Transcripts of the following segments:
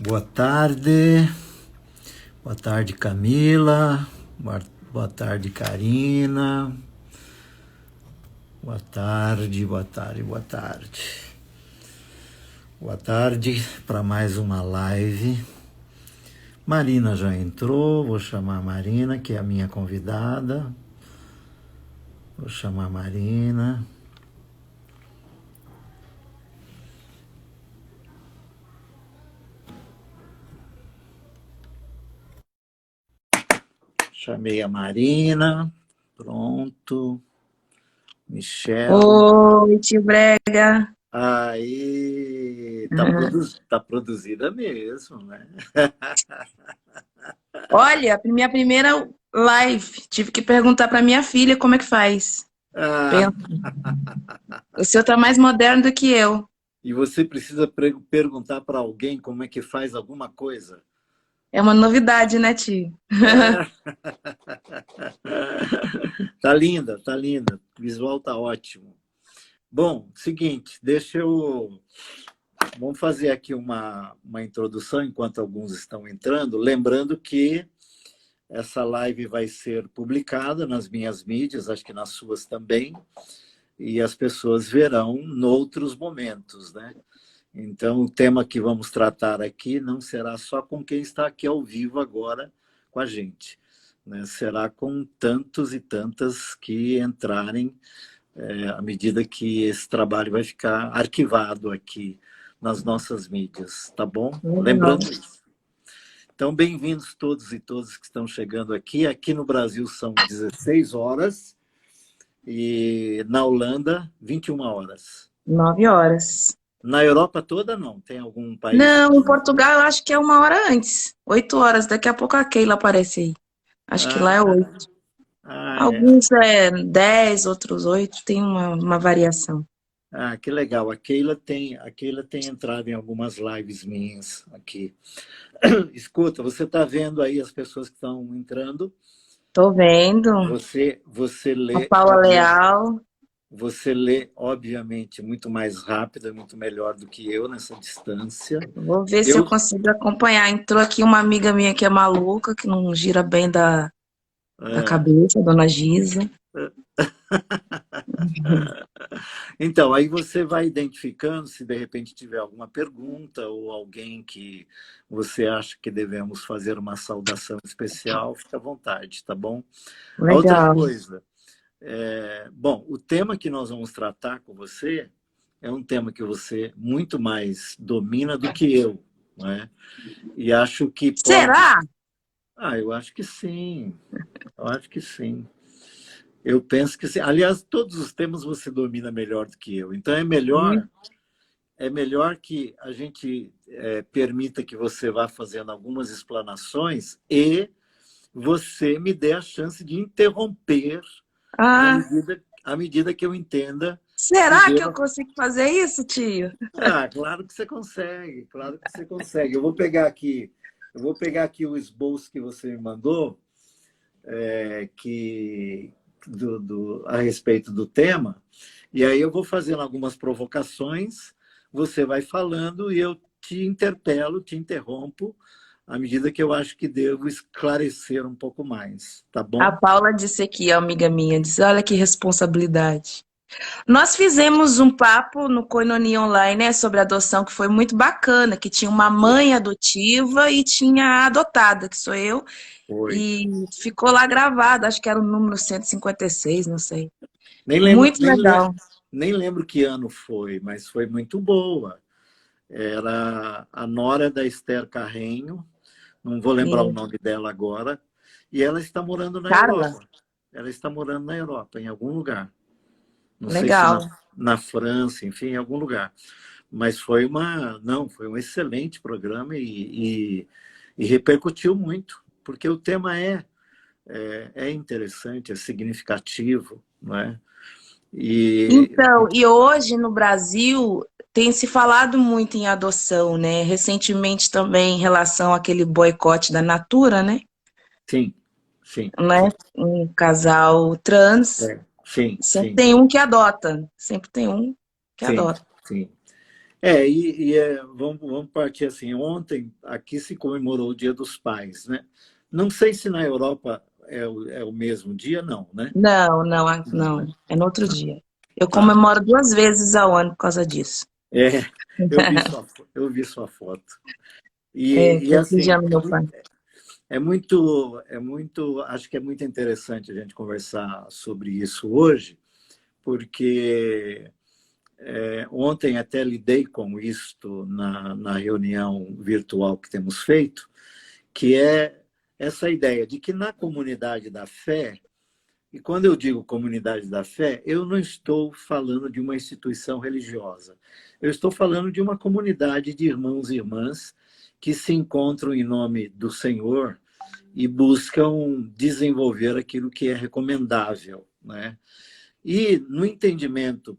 Boa tarde, boa tarde Camila, boa tarde Karina, boa tarde, boa tarde, boa tarde. Boa tarde para mais uma live. Marina já entrou, vou chamar a Marina, que é a minha convidada. Vou chamar a Marina. Chamei a Marina. Pronto. Michel. Oi, tio Brega. Aí, tá produzida mesmo, né? Olha, minha primeira live. Tive que perguntar para minha filha como é que faz. Ah, Pensa, o seu tá mais moderno do que eu. e você precisa perguntar para alguém como é que faz alguma coisa. É uma novidade, né, tio? Ah, tá linda, tá linda. O visual tá ótimo. Bom, seguinte, vamos fazer aqui uma introdução enquanto alguns estão entrando, lembrando que essa live vai ser publicada nas minhas mídias, acho que nas suas também, e as pessoas verão noutros momentos, né? Então, o tema que vamos tratar aqui não será só com quem está aqui ao vivo agora com a gente, né? Será com tantos e tantas que entrarem à medida que esse trabalho vai ficar arquivado aqui nas nossas mídias, tá bom? Legal. Lembrando isso. Então, bem-vindos todos e todas que estão chegando aqui. Aqui no Brasil são 16 horas e na Holanda, 21 horas. 9 horas. Na Europa toda, não? Tem algum país Não, em que... Portugal eu acho que é 1 hora antes. 8 horas. Daqui a pouco a Keila aparece aí. Acho que lá é Ah, 8. é. Alguns é 10, outros 8. Tem uma variação. Que legal. A Keila tem entrado em algumas lives minhas aqui. Escuta, você está vendo aí as pessoas que estão entrando? Tô vendo. Você A lê, Paula Leal. você lê, obviamente, muito mais rápido, é muito melhor do que eu nessa distância. Vou ver se eu Eu, consigo acompanhar. Entrou aqui uma amiga minha que é maluca, que não gira bem da é, cabeça, Dona Giza. Então, aí você vai identificando se de repente tiver alguma pergunta ou alguém que você acha que devemos fazer uma saudação especial, fica à vontade, tá bom? A outra Legal. coisa, bom, o tema que nós vamos tratar com você é um tema que você muito mais domina do que eu, não é? E acho que pode. Será? Eu acho que sim, eu acho que sim. Eu penso que sim. Aliás, todos os temas você domina melhor do que eu. Então é melhor que a gente permita que você vá fazendo algumas explanações e você me dê a chance de interromper Ah, à medida que eu entenda que será que eu deva. consigo fazer isso, tio? Claro que você consegue, claro que você consegue. Eu vou pegar aqui o esboço que você me mandou, que a respeito do tema, e aí eu vou fazendo algumas provocações, você vai falando e eu te interpelo, te interrompo, à medida que eu acho que devo esclarecer um pouco mais, tá A bom? Paula disse aqui, a amiga minha, disse, olha que responsabilidade. Nós fizemos um papo no Koinonia Online, né, sobre adoção, que foi muito bacana, que tinha uma mãe adotiva e tinha a adotada, que sou eu, Foi. e ficou lá gravado, acho que era o número 156, não sei. Nem lembro, Muito legal. nem lembro que ano foi, mas foi muito boa. Era a nora da Esther Carrenho, não vou lembrar o É. nome dela agora, e ela está morando na Carla, Europa. Ela está morando na Europa, em algum lugar. Não sei se legal. na França, enfim, em algum lugar. Mas não, foi um excelente programa e repercutiu muito, porque o tema é interessante, é significativo, não é? E Então, e hoje no Brasil tem se falado muito em adoção, né? Recentemente também em relação àquele boicote da Natura, né? sim, sim, Né? sim, Um casal trans, sim, sempre sim, tem um que adota, sempre tem um que sim, adota. sim. Vamos partir assim. Ontem aqui se comemorou o Dia dos Pais, né? Não sei se na Europa é o mesmo dia, não, né? Não, não, Não, né? não. É no outro dia. Eu Tá. comemoro 2 vezes ao ano por causa disso. É, eu vi sua foto. É, E foi o dia assim, do meu pai. acho que é muito interessante a gente conversar sobre isso hoje, porque ontem até lidei com isto na reunião virtual que temos feito, que é essa ideia de que na comunidade da fé, e quando eu digo comunidade da fé, eu não estou falando de uma instituição religiosa, eu estou falando de uma comunidade de irmãos e irmãs que se encontram em nome do Senhor e buscam desenvolver aquilo que é recomendável, né? E no entendimento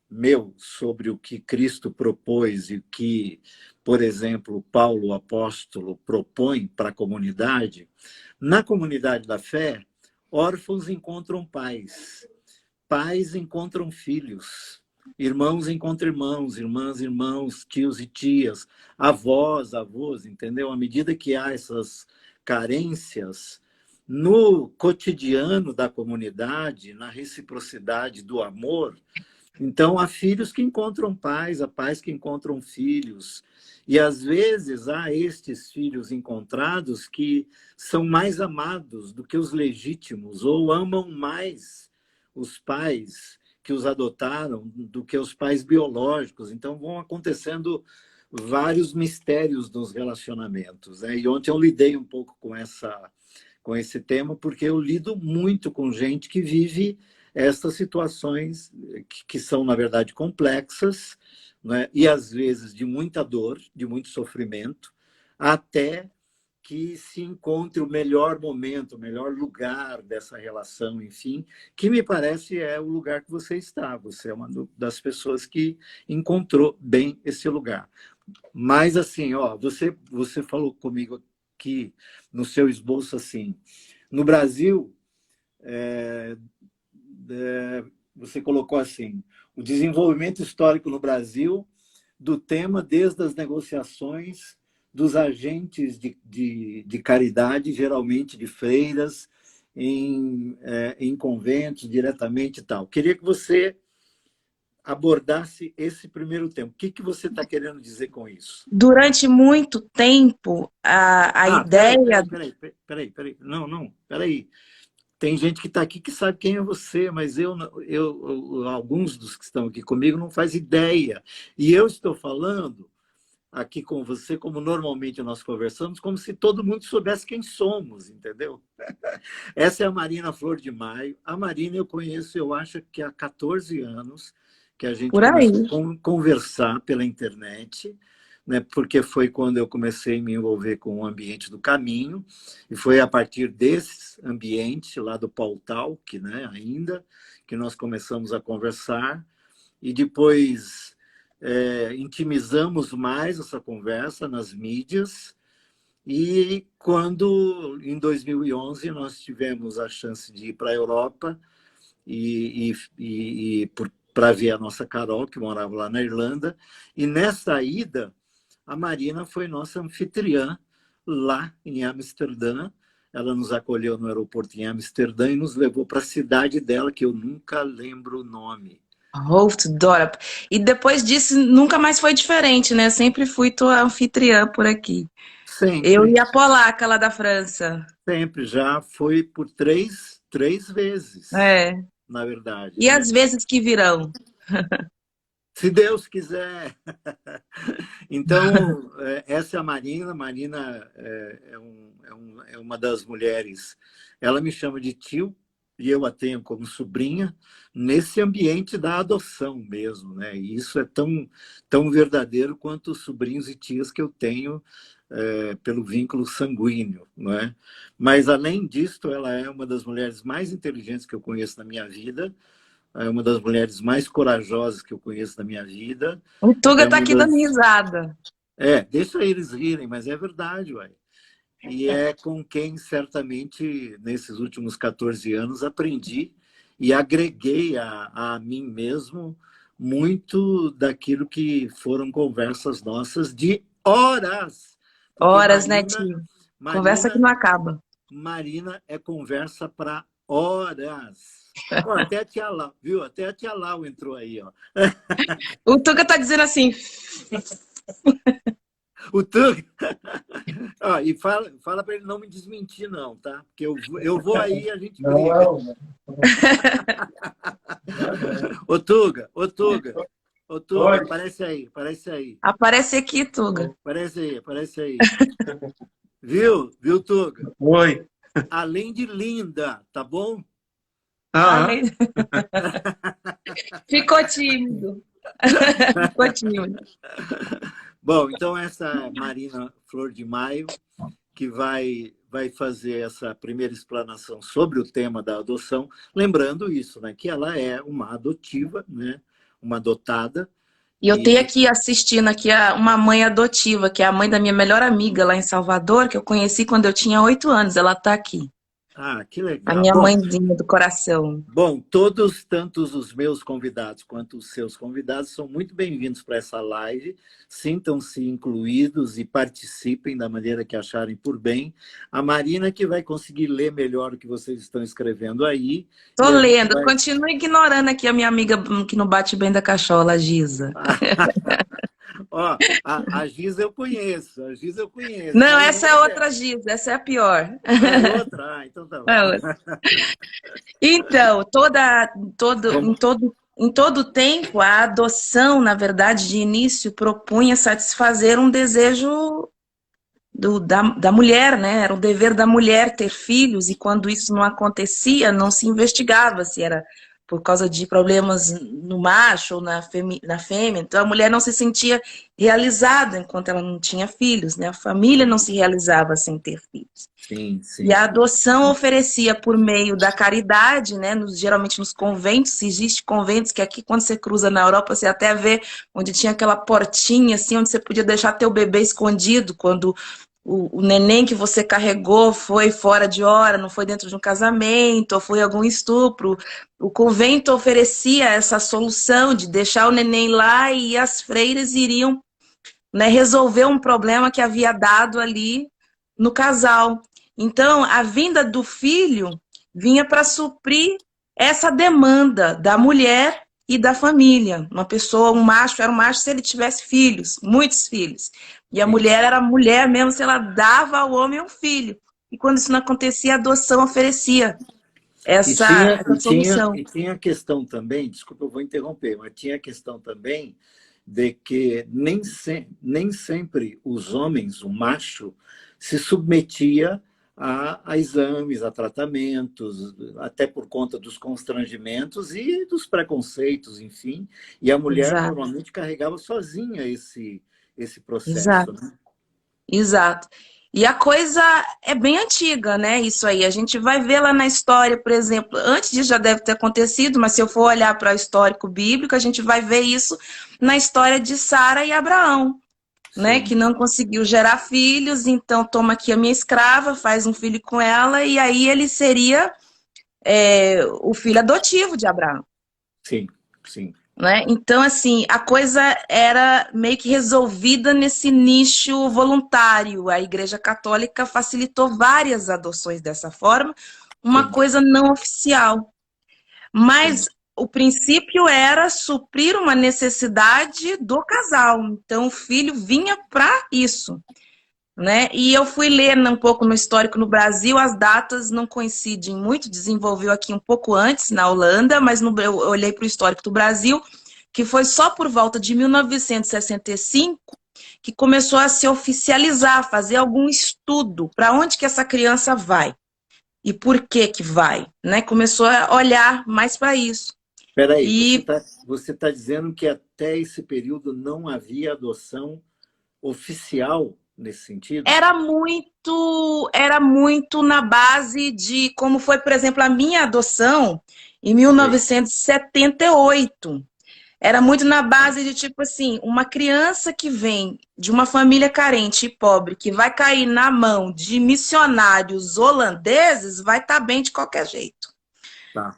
meu sobre o que Cristo propôs e o que, por exemplo, Paulo, o apóstolo, propõe para a comunidade, na comunidade da fé, órfãos encontram pais, pais encontram filhos, irmãos encontram irmãos, irmãs, irmãos, tios e tias, avós, avós, entendeu? À medida que há essas carências, no cotidiano da comunidade, na reciprocidade do amor, então há filhos que encontram pais, há pais que encontram filhos. E às vezes há estes filhos encontrados que são mais amados do que os legítimos, ou amam mais os pais que os adotaram do que os pais biológicos. Então vão acontecendo vários mistérios nos relacionamentos, né? E ontem eu lidei um pouco com esse tema, porque eu lido muito com gente que vive essas situações que são, na verdade, complexas, né? E às vezes de muita dor, de muito sofrimento, até que se encontre o melhor momento, o melhor lugar dessa relação, enfim, que me parece é o lugar que você está. Você é uma das pessoas que encontrou bem esse lugar. Mas assim, ó, você falou comigo aqui no seu esboço assim, no Brasil, você colocou assim, o desenvolvimento histórico no Brasil do tema desde as negociações dos agentes de caridade, geralmente de freiras, em conventos, diretamente e tal. Queria que você abordasse esse primeiro tema. O que você está querendo dizer com isso? Durante muito tempo, a Ah, peraí, ideia. peraí, peraí, peraí, peraí. Não, não, peraí. Tem gente que está aqui que sabe quem é você, mas alguns dos que estão aqui comigo não faz ideia. E eu estou falando aqui com você, como normalmente nós conversamos, como se todo mundo soubesse quem somos, entendeu? Essa é a Marina Flor de Maio. A Marina eu conheço, eu acho que há 14 anos que a gente Por aí. começou a conversar pela internet, né? Porque foi quando eu comecei a me envolver com o ambiente do caminho, e foi a partir desse ambiente, lá do Paul Talk, né? Ainda, que nós começamos a conversar, e depois intimizamos mais essa conversa nas mídias, e quando, em 2011, nós tivemos a chance de ir para a Europa para ver a nossa Carol, que morava lá na Irlanda, e nessa ida, a Marina foi nossa anfitriã lá em Amsterdã. Ela nos acolheu no aeroporto em Amsterdã e nos levou para a cidade dela, que eu nunca lembro o nome. Hoofddorp. E depois disso, nunca mais foi diferente, né? Sempre fui tua anfitriã por aqui. Eu Sempre, e a polaca lá da França. sempre. Já foi por três vezes, É. na verdade, E né? as vezes que virão? Se Deus quiser. Então, essa é a Marina. A Marina é uma das mulheres. Ela me chama de tio e eu a tenho como sobrinha nesse ambiente da adoção mesmo, né? E isso é tão verdadeiro quanto os sobrinhos e tias que eu tenho pelo vínculo sanguíneo, não é? Mas, além disso, ela é uma das mulheres mais inteligentes que eu conheço na minha vida, é uma das mulheres mais corajosas que eu conheço na minha vida. O Tuga É tá uma aqui dando das. risada. Deixa eles rirem, mas é verdade, ué. E é com quem certamente, nesses últimos 14 anos, aprendi e agreguei a mim mesmo muito daquilo que foram conversas nossas de horas. Porque Horas, né, tio? Conversa que Marina, não acaba. Marina é conversa para horas. Ó, até a tia Lau, viu? Até a tia Lau entrou aí, ó. O Tuca tá dizendo assim, O Tuga. Ó, e fala para ele não me desmentir, não, tá? Porque eu vou aí e a gente briga. Não. Ô, Tuga, ô, Tuga, ô, Tuga, Oi. aparece aí, aparece aí. aparece aqui, Tuga. Aparece aí, aparece aí. Viu, Tuga? Oi. Além de linda, tá bom? Além... Ficou tímido. Ficou tímido. Bom, então essa é Marina Flor de Maio, que vai fazer essa primeira explanação sobre o tema da adoção, lembrando isso, né, que ela é uma adotiva, né, uma adotada. E eu tenho aqui assistindo aqui uma mãe adotiva, que é a mãe da minha melhor amiga lá em Salvador, que eu conheci quando eu tinha 8 anos. Ela tá aqui. Ah, que A legal. minha mãezinha do coração. Bom, todos, tanto os meus convidados quanto os seus convidados, são muito bem-vindos para essa live. Sintam-se incluídos e participem da maneira que acharem por bem. A Marina que vai conseguir ler melhor o que vocês estão escrevendo aí. Tô lendo, vai... continuo ignorando aqui a minha amiga que não bate bem da cachola, a Giza. Ó, a Giza eu conheço, a Giza eu conheço. Não, essa é outra Giza, essa é a pior. É outra? Ah, então tá bom. É outra. Então, em todo tempo, a adoção, na verdade, de início, propunha satisfazer um desejo da mulher, né? Era o dever da mulher ter filhos, e quando isso não acontecia, não se investigava se era por causa de problemas no macho ou na fêmea. Então, a mulher não se sentia realizada enquanto ela não tinha filhos, né? A família não se realizava sem ter filhos. Sim, sim. E a adoção oferecia por meio da caridade, né? Geralmente nos conventos, existe conventos que aqui, quando você cruza na Europa, você até vê onde tinha aquela portinha, assim, onde você podia deixar teu bebê escondido quando o neném que você carregou foi fora de hora, não foi dentro de um casamento, ou foi algum estupro. O convento oferecia essa solução de deixar o neném lá e as freiras iriam, né, resolver um problema que havia dado ali no casal. Então, a vinda do filho vinha para suprir essa demanda da mulher e da família. Uma pessoa, um macho, era um macho se ele tivesse filhos, muitos filhos. E a mulher era mulher mesmo se ela dava ao homem um filho. E quando isso não acontecia, a adoção oferecia essa solução. E tinha a questão também, desculpa, eu vou interromper, mas tinha a questão também de que nem sempre os homens, o macho, se submetia a exames, a tratamentos, até por conta dos constrangimentos e dos preconceitos, enfim. E a mulher Exato. Normalmente carregava sozinha esse processo. Exato. Né? Exato. E a coisa é bem antiga, né? Isso aí. A gente vai ver lá na história, por exemplo, antes disso já deve ter acontecido, mas se eu for olhar para o histórico bíblico, a gente vai ver isso na história de Sara e Abraão, né? Que não conseguiu gerar filhos, então toma aqui a minha escrava, faz um filho com ela, e aí ele seria o filho adotivo de Abraão. Sim, sim. Né? Então, assim, a coisa era meio que resolvida nesse nicho voluntário. A Igreja Católica facilitou várias adoções dessa forma, uma coisa não oficial. Mas o princípio era suprir uma necessidade do casal. Então, o filho vinha para isso. Né? E eu fui ler um pouco no histórico no Brasil, as datas não coincidem muito, desenvolveu aqui um pouco antes, na Holanda, mas eu olhei para o histórico do Brasil, que foi só por volta de 1965 que começou a se oficializar, fazer algum estudo para onde que essa criança vai e por que que vai, né? Começou a olhar mais para isso. Espera aí, você tá dizendo que até esse período não havia adoção oficial nesse sentido? Era muito na base de como foi, por exemplo, a minha adoção em 1978. Era muito na base de, tipo assim, uma criança que vem de uma família carente e pobre, que vai cair na mão de missionários holandeses, vai estar bem de qualquer jeito. Tá,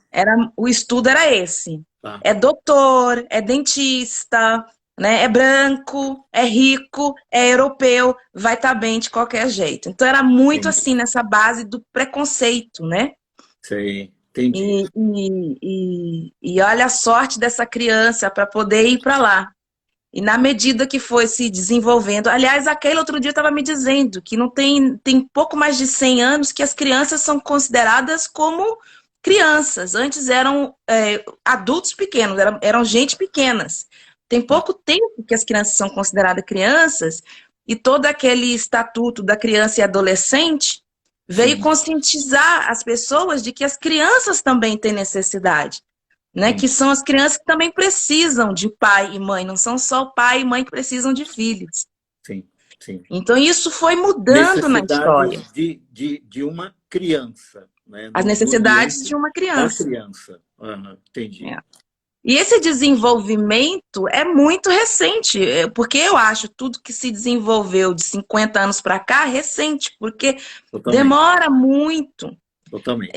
O estudo era esse. tá. É doutor, é dentista, né? É branco, é rico, é europeu, vai estar bem de qualquer jeito. Então era muito Entendi. assim nessa base do preconceito, né? Sei, entendi. E olha a sorte dessa criança para poder ir para lá. E na medida que foi se desenvolvendo, aliás, aquele outro dia estava me dizendo que não tem pouco mais de 100 anos que as crianças são consideradas como crianças. Antes eram adultos pequenos, eram gente pequenas. Tem Tá. pouco tempo que as crianças são consideradas crianças e todo aquele estatuto da criança e adolescente veio Sim, conscientizar as pessoas de que as crianças também têm necessidade, né? sim, Que são as crianças que também precisam de pai e mãe, não são só o pai e mãe que precisam de filhos. sim, sim. Então isso foi mudando na história, Necessidades de uma criança, né? as No necessidades ambiente de uma da criança. criança. Aham, entendi. É. E esse desenvolvimento é muito recente, porque eu acho tudo que se desenvolveu de 50 anos para cá recente, porque Totalmente, demora muito totalmente.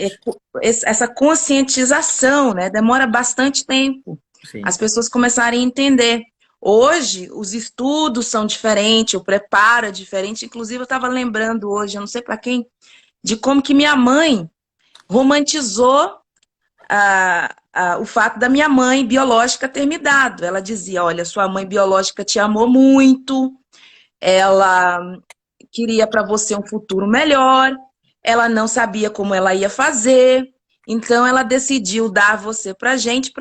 essa conscientização, né? Demora bastante tempo Sim, as pessoas começarem a entender. Hoje, os estudos são diferentes, o preparo é diferente. Inclusive, eu estava lembrando hoje, eu não sei para quem, de como que minha mãe romantizou o fato da minha mãe biológica ter me dado. Ela dizia: olha, sua mãe biológica te amou muito, ela queria para você um futuro melhor, ela não sabia como ela ia fazer, então ela decidiu dar você para gente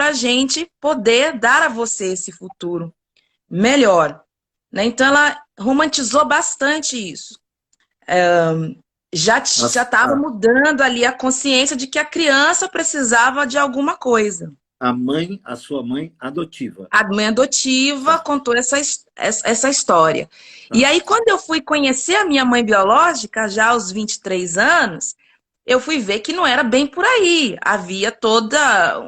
poder dar a você esse futuro melhor, né? Então ela romantizou bastante isso. Já a, estava a, mudando ali a consciência de que a criança precisava de alguma coisa. a sua mãe adotiva. A mãe adotiva Tá, contou essa história. E tá. aí, quando eu fui conhecer a minha mãe biológica, já aos 23 anos, eu fui ver que não era bem por aí. Havia toda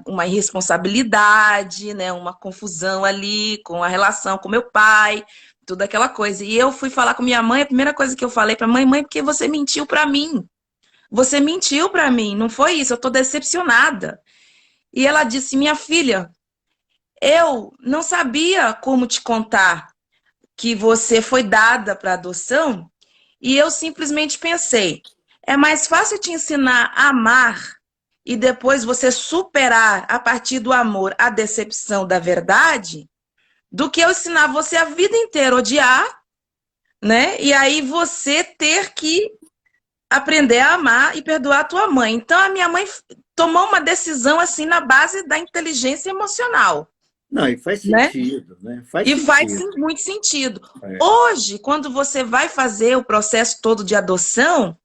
uma irresponsabilidade, né? Uma confusão ali com a relação com meu pai, toda aquela coisa. E eu fui falar com minha mãe, a primeira coisa que eu falei para mãe, porque você mentiu para mim. Você mentiu para mim, não foi isso, eu tô decepcionada. E ela disse: minha filha, eu não sabia como te contar que você foi dada para adoção e eu simplesmente pensei, é mais fácil te ensinar a amar e depois você superar a partir do amor a decepção da verdade do que eu ensinar você a vida inteira a odiar, né? E aí você ter que aprender a amar e perdoar a tua mãe. Então a minha mãe tomou uma decisão assim na base da inteligência emocional, Não, e faz né? sentido, né? Faz E faz sentido. muito sentido. É. Hoje, quando você vai fazer o processo todo de adoção,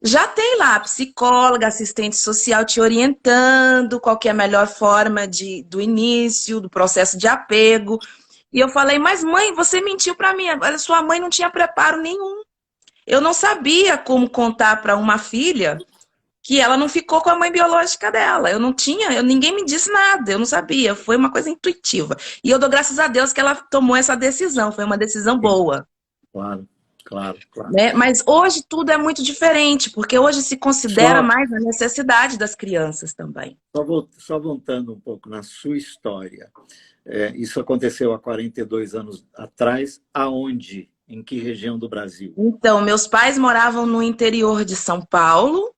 já tem lá a psicóloga, assistente social te orientando qual que é a melhor forma do início, do processo de apego. E eu falei, mas mãe, você mentiu para mim, agora sua mãe não tinha preparo nenhum. Eu não sabia como contar para uma filha que ela não ficou com a mãe biológica dela. Eu não tinha, ninguém me disse nada, eu não sabia. Foi uma coisa intuitiva. E eu dou graças a Deus que ela tomou essa decisão, foi uma decisão Sim, boa. claro, claro, claro. Né? Mas hoje tudo é muito diferente, porque hoje se considera Só, mais a necessidade das crianças também. só voltando um pouco na sua história. Isso aconteceu há 42 anos atrás, aonde? Em que região do Brasil? Então, meus pais moravam no interior de São Paulo,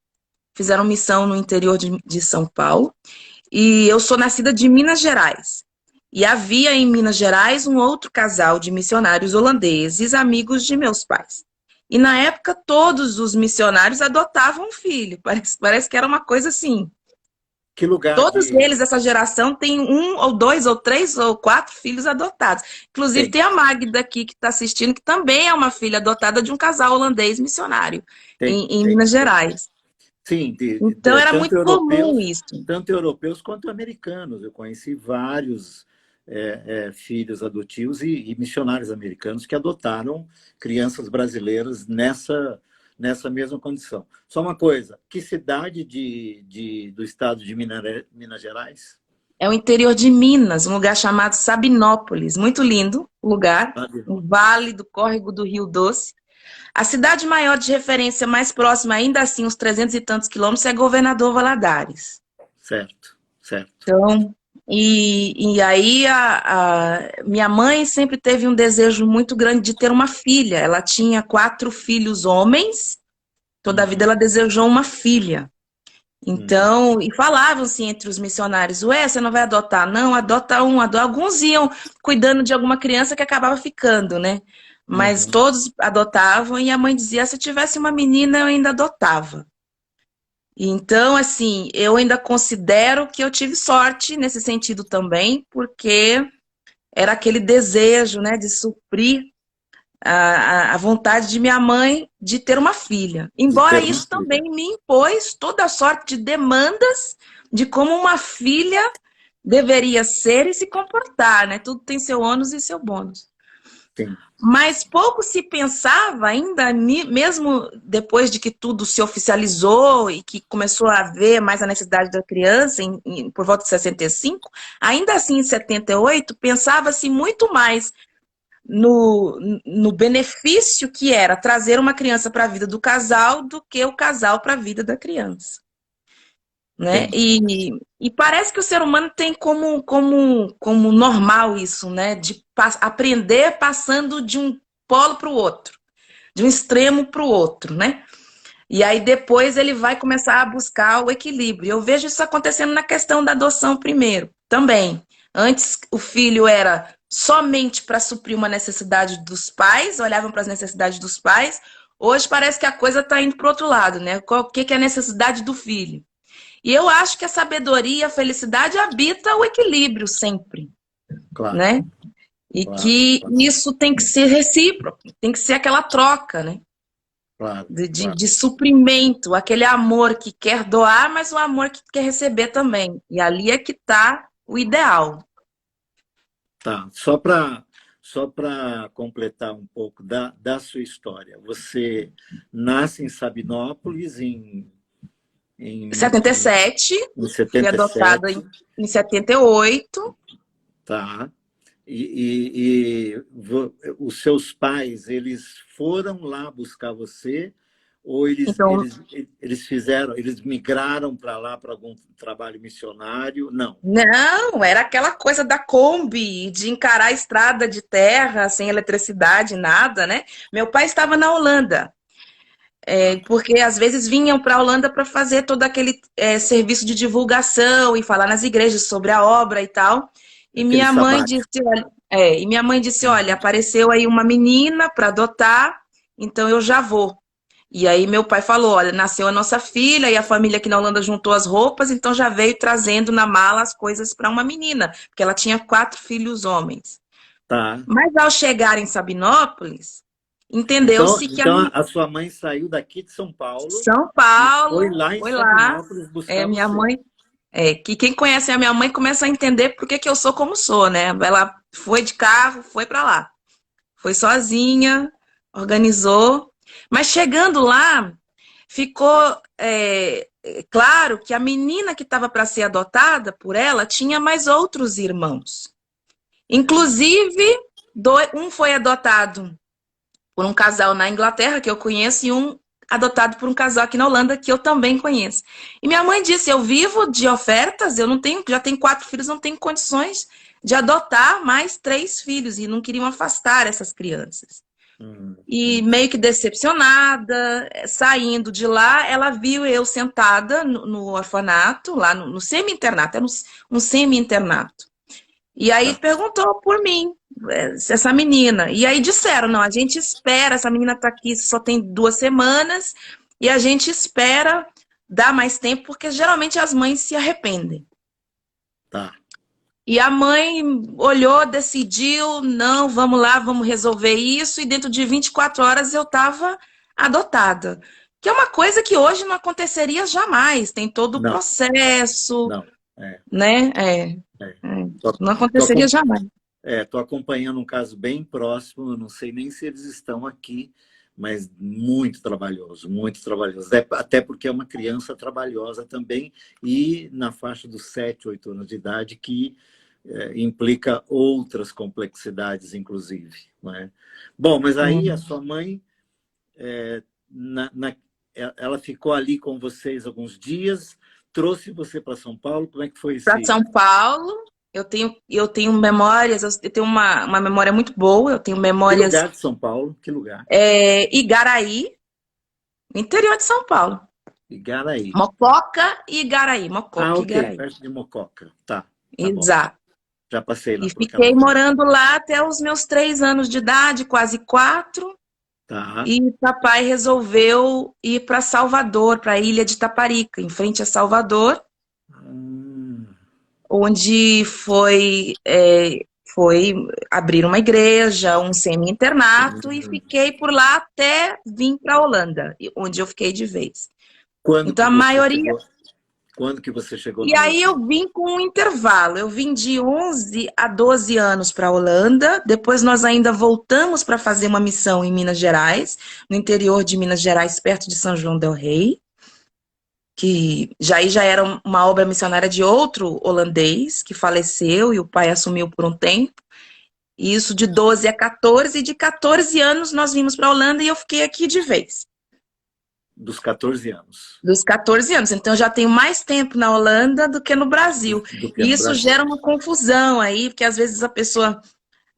fizeram missão no interior de São Paulo, e eu sou nascida de Minas Gerais. E havia em Minas Gerais um outro casal de missionários holandeses, amigos de meus pais. E na época, todos os missionários adotavam um filho. Parece que era uma coisa assim. Que lugar Todos de... eles, essa geração, tem um, ou dois, ou três, ou quatro filhos adotados. Inclusive, Tem, tem a Magda aqui que está assistindo, que também é uma filha adotada de um casal holandês missionário tem, em tem, Minas tem. Gerais. Sim, Então, era muito comum isso. tanto europeus quanto americanos. Eu conheci vários filhos adotivos e missionários americanos que adotaram crianças brasileiras nessa mesma condição. Só uma coisa, que cidade do estado de Minas Gerais? É o interior de Minas, um lugar chamado Sabinópolis. Muito lindo o lugar, Sabe? um vale do córrego do Rio Doce. A cidade maior de referência mais próxima, ainda assim, uns 300 e tantos quilômetros, é Governador Valadares. Certo, certo. Então, e aí minha mãe sempre teve um desejo muito grande de ter uma filha. Ela tinha 4 filhos homens, toda a vida Uhum, ela desejou uma filha. uhum, Então, e falavam assim entre os missionários, ué, você não vai adotar? Não, adota um, adota. Alguns iam cuidando de alguma criança que acabava ficando, né? Mas uhum. todos adotavam e a mãe dizia, se eu tivesse uma menina, eu ainda adotava. Então, assim, eu ainda considero que eu tive sorte nesse sentido também, porque era aquele desejo, né, de suprir a vontade de minha mãe de ter uma filha. De Embora ter uma isso também filha. me impôs toda a sorte de demandas de como uma filha deveria ser e se comportar, né? Tudo tem seu ônus e seu bônus. Sim. Mas pouco se pensava ainda, mesmo depois de que tudo se oficializou e que começou a haver mais a necessidade da criança, por volta de 65, ainda assim em 78, pensava-se muito mais no benefício que era trazer uma criança para a vida do casal do que o casal para a vida da criança. Né? Entendi. E parece que o ser humano tem como normal isso, né? De aprender passando de um polo para o outro, de um extremo para o outro, né? E aí depois ele vai começar a buscar o equilíbrio. Eu vejo isso acontecendo na questão da adoção primeiro, também. Antes o filho era somente para suprir uma necessidade dos pais, olhavam para as necessidades dos pais. Hoje parece que a coisa está indo para o outro lado, né? O que é a necessidade do filho? E eu acho que a sabedoria, a felicidade habita o equilíbrio sempre, Claro, né? E claro, que claro, isso tem que ser recíproco, tem que ser aquela troca, né? claro, De, de, claro. de suprimento, aquele amor que quer doar, mas o amor que quer receber também. E ali é que está o ideal. Tá. Só para completar um pouco da sua história. Você nasce em Sabinópolis Setenta e em, sete, em fui adotada 77, em 78. tá? Os seus pais, eles foram lá buscar você ou Então, eles migraram para lá para algum trabalho missionário? Não. não, era aquela coisa da Kombi, de encarar a estrada de terra, sem eletricidade, nada, né? Meu pai estava na Holanda. Tá. Porque às vezes vinham para a Holanda para fazer todo aquele serviço de divulgação e falar nas igrejas sobre a obra e tal. E Aquele minha mãe disse, sabático. olha, olha, apareceu aí uma menina para adotar, então eu já vou. E aí meu pai falou, olha, nasceu a nossa filha e a família aqui na Holanda juntou as roupas, então já veio trazendo na mala as coisas para uma menina, porque ela tinha 4 filhos homens. Tá. Mas ao chegar em Sabinópolis, Então, entendeu-se que a então a sua mãe saiu daqui de São Paulo São e foi Paulo, lá em foi lá. Sabinópolis É, buscar minha você. mãe, que quem conhece a minha mãe começa a entender por que que eu sou como sou, né? Ela foi de carro, foi para lá. Foi sozinha, organizou. Mas chegando lá, ficou claro que a menina que estava para ser adotada por ela tinha mais outros irmãos. Inclusive, um foi adotado por um casal na Inglaterra, que eu conheço, e um adotado por um casal aqui na Holanda, que eu também conheço. E minha mãe disse, eu vivo de ofertas, eu não tenho, já tenho 4 filhos, não tenho condições de adotar mais 3 filhos, e não queriam afastar essas crianças. E meio que decepcionada, saindo de lá, ela viu eu sentada no orfanato, lá no semi-internato, era um semi-internato. E aí Tá, perguntou por mim, essa menina. E aí disseram, não, a gente espera, essa menina tá aqui só tem 2 semanas, e a gente espera dar mais tempo, porque geralmente as mães se arrependem. tá. E a mãe olhou, decidiu, não, vamos lá, vamos resolver isso, e dentro de 24 horas eu estava adotada. Que é uma coisa que hoje não aconteceria jamais, tem todo o Não, processo, não. É, né? é. É, Tô, não tô, aconteceria acom- jamais. tô acompanhando um caso bem próximo, eu não sei nem se eles estão aqui, mas muito trabalhoso, muito trabalhoso. Até porque é uma criança trabalhosa também, e na faixa dos 7, 8 anos de idade, que implica outras complexidades, inclusive. Não é? Bom, mas aí a sua mãe ela ficou ali com vocês alguns dias, trouxe você para São Paulo, como é que foi Para esse? São Paulo, eu tenho memórias, eu tenho uma memória muito boa, eu tenho Que memórias lugar de São Paulo? Que lugar? Igaraí, no interior de São Paulo. Igaraí. Mococa e Igaraí, Ah, Mococa e ok, Igaraí. perto de Mococa. Tá bom. Exato. Já passei lá E por aquela fiquei região. morando lá até os meus 3 anos de idade, quase 4. Tá. E papai resolveu ir para Salvador, para a ilha de Taparica, em frente a Salvador, Hum, onde foi abrir uma igreja, um semi-internato, e hum. fiquei por lá até vir para a Holanda, onde eu fiquei de vez. Quando Então, que a você maioria. chegou? Quando que você chegou E na aí Holanda? eu vim com um intervalo. Eu vim de 11 a 12 anos para a Holanda. Depois nós ainda voltamos para fazer uma missão em Minas Gerais, no interior de Minas Gerais, perto de São João del Rei, que já era uma obra missionária de outro holandês que faleceu e o pai assumiu por um tempo. E isso de 12 a 14, e de 14 anos nós vimos para a Holanda e eu fiquei aqui de vez. Dos 14 anos. Dos 14 anos. Então, eu já tenho mais tempo na Holanda do que no Brasil. Do que E no isso Brasil. gera uma confusão aí, porque às vezes a pessoa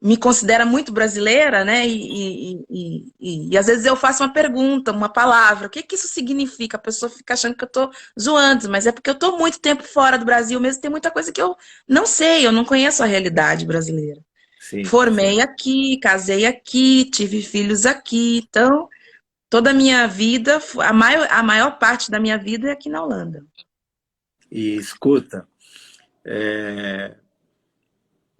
me considera muito brasileira, né? E às vezes eu faço uma pergunta, uma palavra, o que que isso significa? A pessoa fica achando que eu tô zoando, mas é porque eu tô muito tempo fora do Brasil mesmo, tem muita coisa que eu não sei, eu não conheço a realidade brasileira. Sim, sim. Formei aqui, casei aqui, tive filhos aqui, então toda a minha vida, a maior parte da minha vida é aqui na Holanda. E escuta,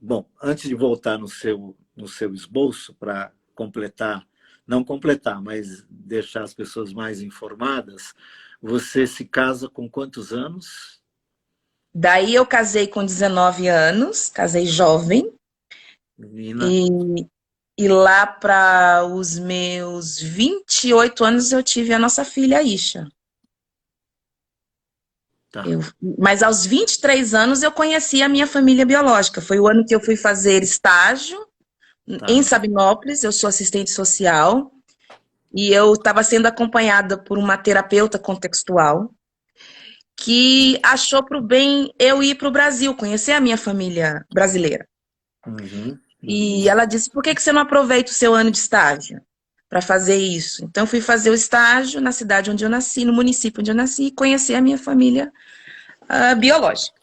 bom, antes de voltar no seu esboço para completar, não completar, mas deixar as pessoas mais informadas, você se casa com quantos anos? Daí eu casei com 19 anos, casei jovem, Menina, e, e lá para os meus 28 anos eu tive a nossa filha Isha. tá, Eu, mas aos 23 anos eu conheci a minha família biológica. Foi o ano que eu fui fazer estágio em tá. Sabinópolis, eu sou assistente social, e eu estava sendo acompanhada por uma terapeuta contextual que achou por bem eu ir para o Brasil, conhecer a minha família brasileira. Uhum, E uhum. ela disse: por que que você não aproveita o seu ano de estágio para fazer isso? Então, eu fui fazer o estágio na cidade onde eu nasci, no município onde eu nasci, e conhecer a minha família biológica.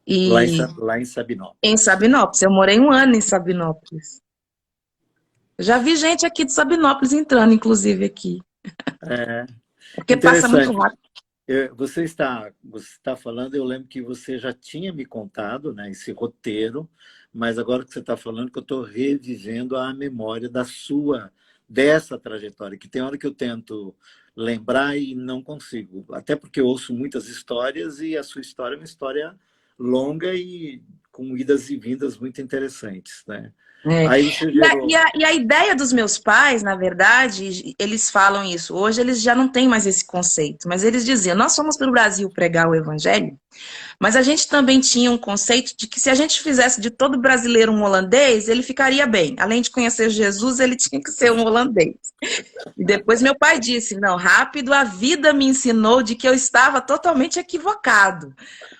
E Lá em em Sabinópolis. Sabinópolis, eu morei um ano em Sabinópolis. Eu já vi gente aqui de Sabinópolis entrando, inclusive, aqui. É, Porque passa muito interessante. rápido. Você está falando, eu lembro que você já tinha me contado, né, esse roteiro, mas agora que você está falando que eu estou revivendo a memória dessa trajetória, que tem hora que eu tento lembrar e não consigo, até porque eu ouço muitas histórias e a sua história é uma história longa e com idas e vindas muito interessantes, né? É. Aí você E a, e gerou, a- e a ideia dos meus pais, na verdade, eles falam isso. Hoje eles já não têm mais esse conceito, mas eles diziam: nós fomos para o Brasil pregar o evangelho, mas a gente também tinha um conceito de que se a gente fizesse de todo brasileiro um holandês, ele ficaria bem. Além de conhecer Jesus, ele tinha que ser um holandês. E depois meu pai disse: não, rápido, a vida me ensinou de que eu estava totalmente equivocado.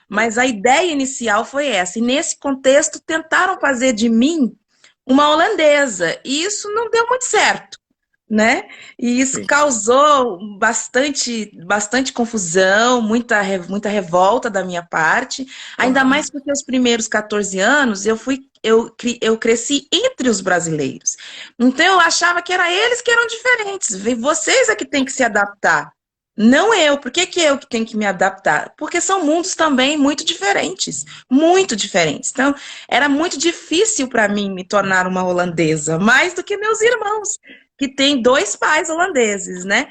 Mas a ideia inicial foi essa. E nesse contexto, tentaram fazer de mim uma holandesa. E isso não deu muito certo, né? E isso sim, causou bastante confusão, muita revolta da minha parte. Ainda claro, mais porque os primeiros 14 anos eu cresci entre os brasileiros. Então eu achava que era eles que eram diferentes. Vocês é que têm que se adaptar. Não eu. Por que que eu que tenho que me adaptar? Porque são mundos também muito diferentes. Muito diferentes. Então, era muito difícil para mim me tornar uma holandesa, mais do que meus irmãos, que têm 2 pais holandeses, né?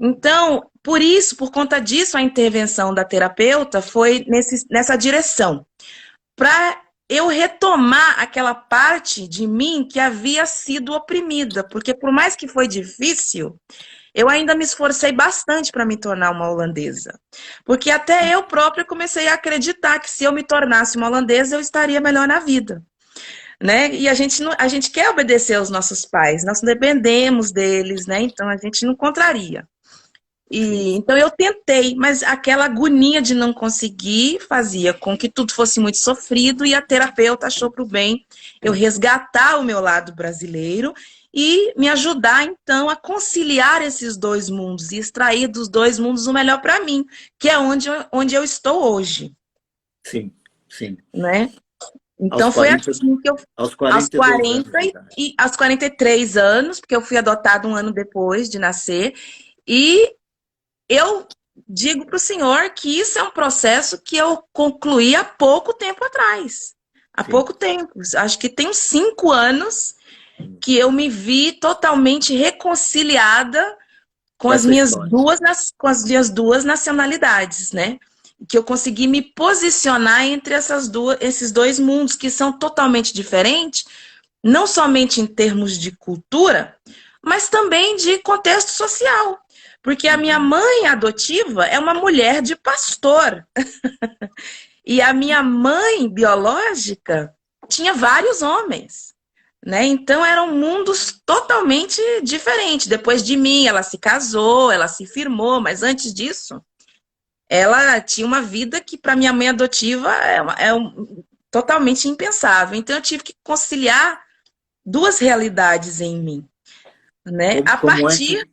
Então, por conta disso, a intervenção da terapeuta foi nessa direção, para eu retomar aquela parte de mim que havia sido oprimida, porque por mais que foi difícil, eu ainda me esforcei bastante para me tornar uma holandesa. Porque até eu própria comecei a acreditar que se eu me tornasse uma holandesa, eu estaria melhor na vida. né? E a gente quer obedecer aos nossos pais, nós dependemos deles, né? Então a gente não contraria. Sim. E então eu tentei, mas aquela agonia de não conseguir fazia com que tudo fosse muito sofrido e a terapeuta achou por bem eu resgatar o meu lado brasileiro e me ajudar então a conciliar esses dois mundos e extrair dos dois mundos o melhor para mim, que é onde eu estou hoje, Sim, sim. né? Aos Então foi 40, assim que eu aos aos 42 anos 40 de idade. e aos 43 anos, porque eu fui adotada um ano depois de nascer, e eu digo para o senhor que isso é um processo que eu concluí há pouco tempo atrás. Há Sim. pouco tempo. Acho que tem uns 5 anos que eu me vi totalmente reconciliada com Com as essa minhas história. duas nacionalidades, né? Que eu consegui me posicionar entre esses dois mundos que são totalmente diferentes, não somente em termos de cultura, mas também de contexto social. Porque a minha Uhum. mãe adotiva é uma mulher de pastor. E a minha mãe biológica tinha vários homens, né? Então eram mundos totalmente diferentes. Depois de mim, ela se casou, ela se firmou, mas antes disso, ela tinha uma vida que para minha mãe adotiva totalmente impensável. Então eu tive que conciliar duas realidades em mim, né? Como, A como é que, partir,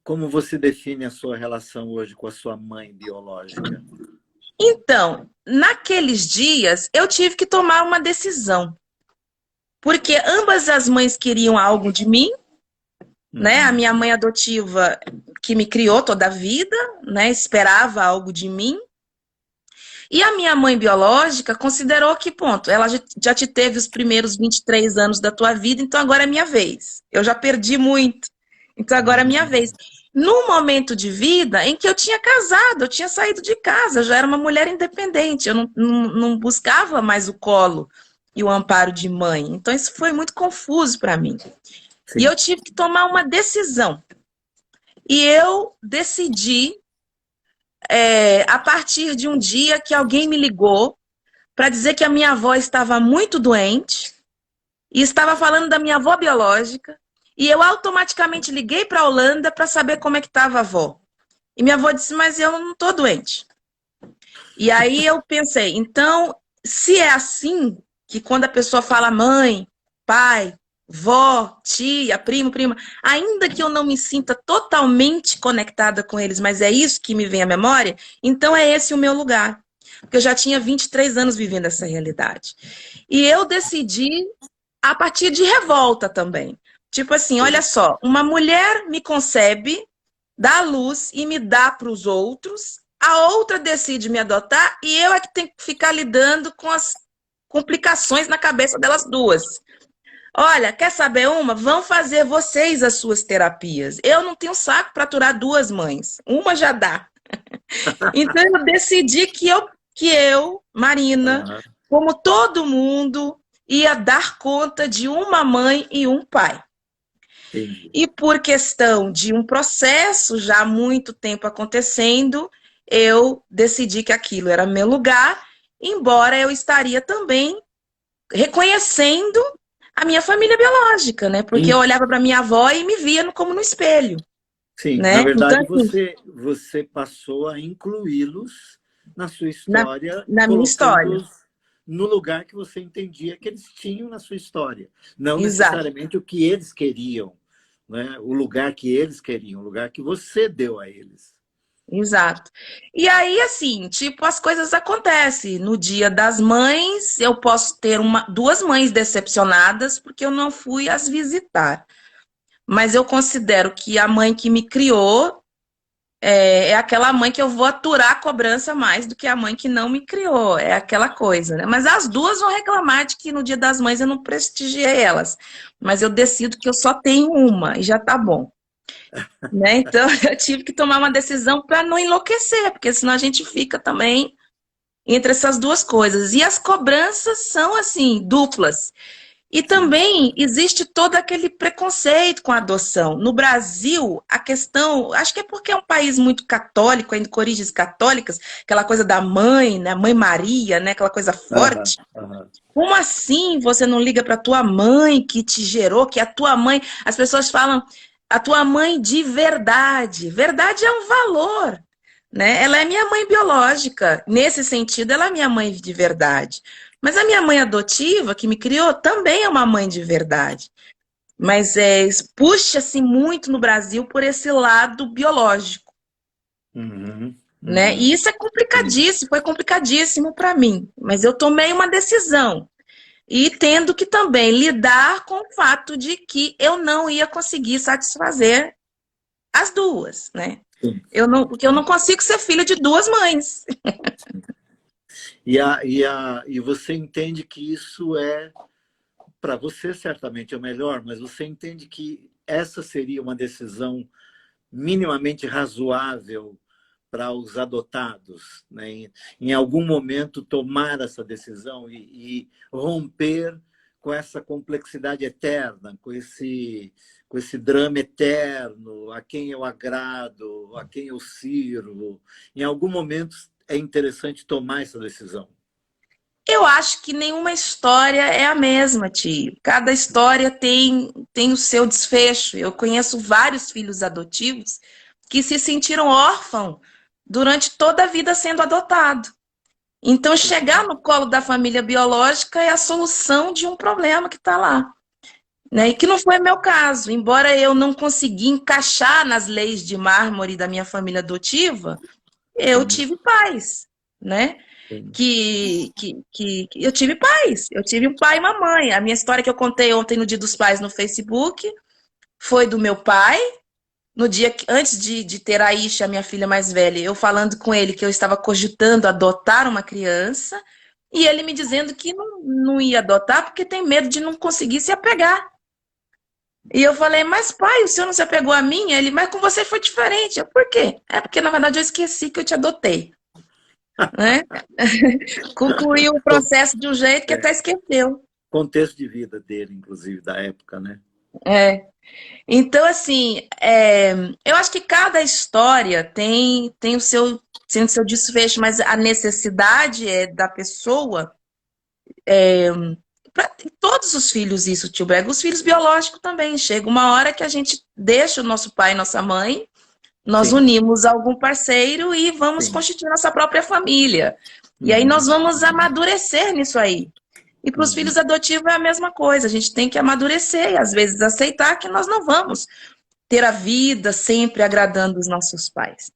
como você define a sua relação hoje com a sua mãe biológica? então, naqueles dias eu tive que tomar uma decisão, porque ambas as mães queriam algo de mim, né? A Uhum. minha mãe adotiva que me criou toda a vida, né, esperava algo de mim. E a minha mãe biológica considerou que, ponto, ela já te teve os primeiros 23 anos da tua vida, então agora é minha vez. Eu já perdi muito, então agora é minha vez. Num momento de vida em que eu tinha casado, eu tinha saído de casa, eu já era uma mulher independente, eu não buscava mais o colo e o amparo de mãe. Então isso foi muito confuso para mim. E Sim. eu tive que tomar uma decisão. E eu decidi, a partir de um dia que alguém me ligou para dizer que a minha avó estava muito doente e estava falando da minha avó biológica. E eu automaticamente liguei para a Holanda para saber como é que estava a avó. E minha avó disse, mas eu não estou doente. E aí eu pensei, então, se é assim, que quando a pessoa fala mãe, pai, vó, tia, primo, prima, ainda que eu não me sinta totalmente conectada com eles, mas é isso que me vem à memória, então é esse o meu lugar. Porque eu já tinha 23 anos vivendo essa realidade. E eu decidi a partir de revolta também. Tipo assim, olha Sim. só, uma mulher me concebe, dá a luz e me dá para os outros, a outra decide me adotar e eu é que tenho que ficar lidando com as complicações na cabeça delas duas. Olha, quer saber uma? Vão fazer vocês as suas terapias. Eu não tenho saco para aturar duas mães. Uma já dá. Então eu decidi que eu, Marina, Aham. como todo mundo, ia dar conta de uma mãe e um pai. Entendi. E por questão de um processo já há muito tempo acontecendo, eu decidi que aquilo era meu lugar, embora eu estaria também reconhecendo a minha família biológica, né? Porque eu olhava para minha avó e me via como no espelho, Sim, na né? Então, verdade assim, você passou a incluí-los na sua na, história, na minha história. colocando-os no lugar que você entendia que eles tinham na sua história, não Exato. necessariamente o que eles queriam, né? O lugar que eles queriam, o lugar que você deu a eles. Exato. E aí, assim, tipo, as coisas acontecem. No Dia das Mães, eu posso ter duas mães decepcionadas porque eu não fui as visitar. Mas eu considero que a mãe que me criou é aquela mãe que eu vou aturar a cobrança mais do que a mãe que não me criou. É aquela coisa, né? Mas as duas vão reclamar de que no Dia das Mães eu não prestigiei elas. Mas eu decido que eu só tenho uma e já tá bom. Né? Então, eu tive que tomar uma decisão para não enlouquecer, porque senão a gente fica também entre essas duas coisas. E as cobranças são, assim, duplas. E também existe todo aquele preconceito com a adoção. No Brasil, a questão, acho que é porque é um país muito católico, ainda com origens católicas, aquela coisa da mãe, né, Mãe Maria, né, aquela coisa Aham, forte. aham. Como assim você não liga para tua mãe que te gerou, que é a tua mãe? As pessoas falam a tua mãe de verdade. Verdade é um valor, né? Ela é minha mãe biológica. Nesse sentido, ela é minha mãe de verdade. Mas a minha mãe adotiva, que me criou, também é uma mãe de verdade. Mas puxa-se muito no Brasil por esse lado biológico, Uhum, né? uhum. E isso é Entendi. complicadíssimo, foi complicadíssimo para mim. Mas eu tomei uma decisão. E tendo que também lidar com o fato de que eu não ia conseguir satisfazer as duas, né? Sim, Porque eu não consigo ser filha de duas mães. sim. E você entende que isso é, para você certamente é o melhor, mas você entende que essa seria uma decisão minimamente razoável para os adotados, né? Em algum momento tomar essa decisão e romper com essa complexidade eterna, com esse drama eterno, a quem eu agrado, a quem eu sirvo. Em algum momento é interessante tomar essa decisão. Eu acho que nenhuma história é a mesma, tio. Cada história tem o seu desfecho. Eu conheço vários filhos adotivos que se sentiram órfãos durante toda a vida sendo adotado. Então, chegar no colo da família biológica é a solução de um problema que está lá, né? E que não foi meu caso. Embora eu não consegui encaixar nas leis de mármore da minha família adotiva, eu Sim, tive paz, né? sim. Que eu tive pais. Eu tive um pai e uma mãe. A minha história que eu contei ontem no Dia dos Pais no Facebook foi do meu pai. No dia antes de ter a Isha, a minha filha mais velha, eu falando com ele que eu estava cogitando adotar uma criança e ele me dizendo que não ia adotar porque tem medo de não conseguir se apegar. E eu falei, mas pai, o senhor não se apegou a mim? Ele, mas com você foi diferente. Eu, por quê? É porque na verdade eu esqueci que eu te adotei, né? Concluiu o processo de um jeito que É, até esqueceu. contexto de vida dele, inclusive, da época, né? É. Então, assim, eu acho que cada história tem o seu desfecho, mas a necessidade é da pessoa, para todos os filhos, isso, tio Brega, os filhos biológicos também. Chega uma hora que a gente deixa o nosso pai e nossa mãe, nós Sim, unimos algum parceiro e vamos sim. constituir nossa própria família. E aí Uhum, nós vamos amadurecer nisso aí. E para os uhum. filhos adotivos é a mesma coisa. A gente tem que amadurecer e às vezes aceitar que nós não vamos ter a vida sempre agradando os nossos pais,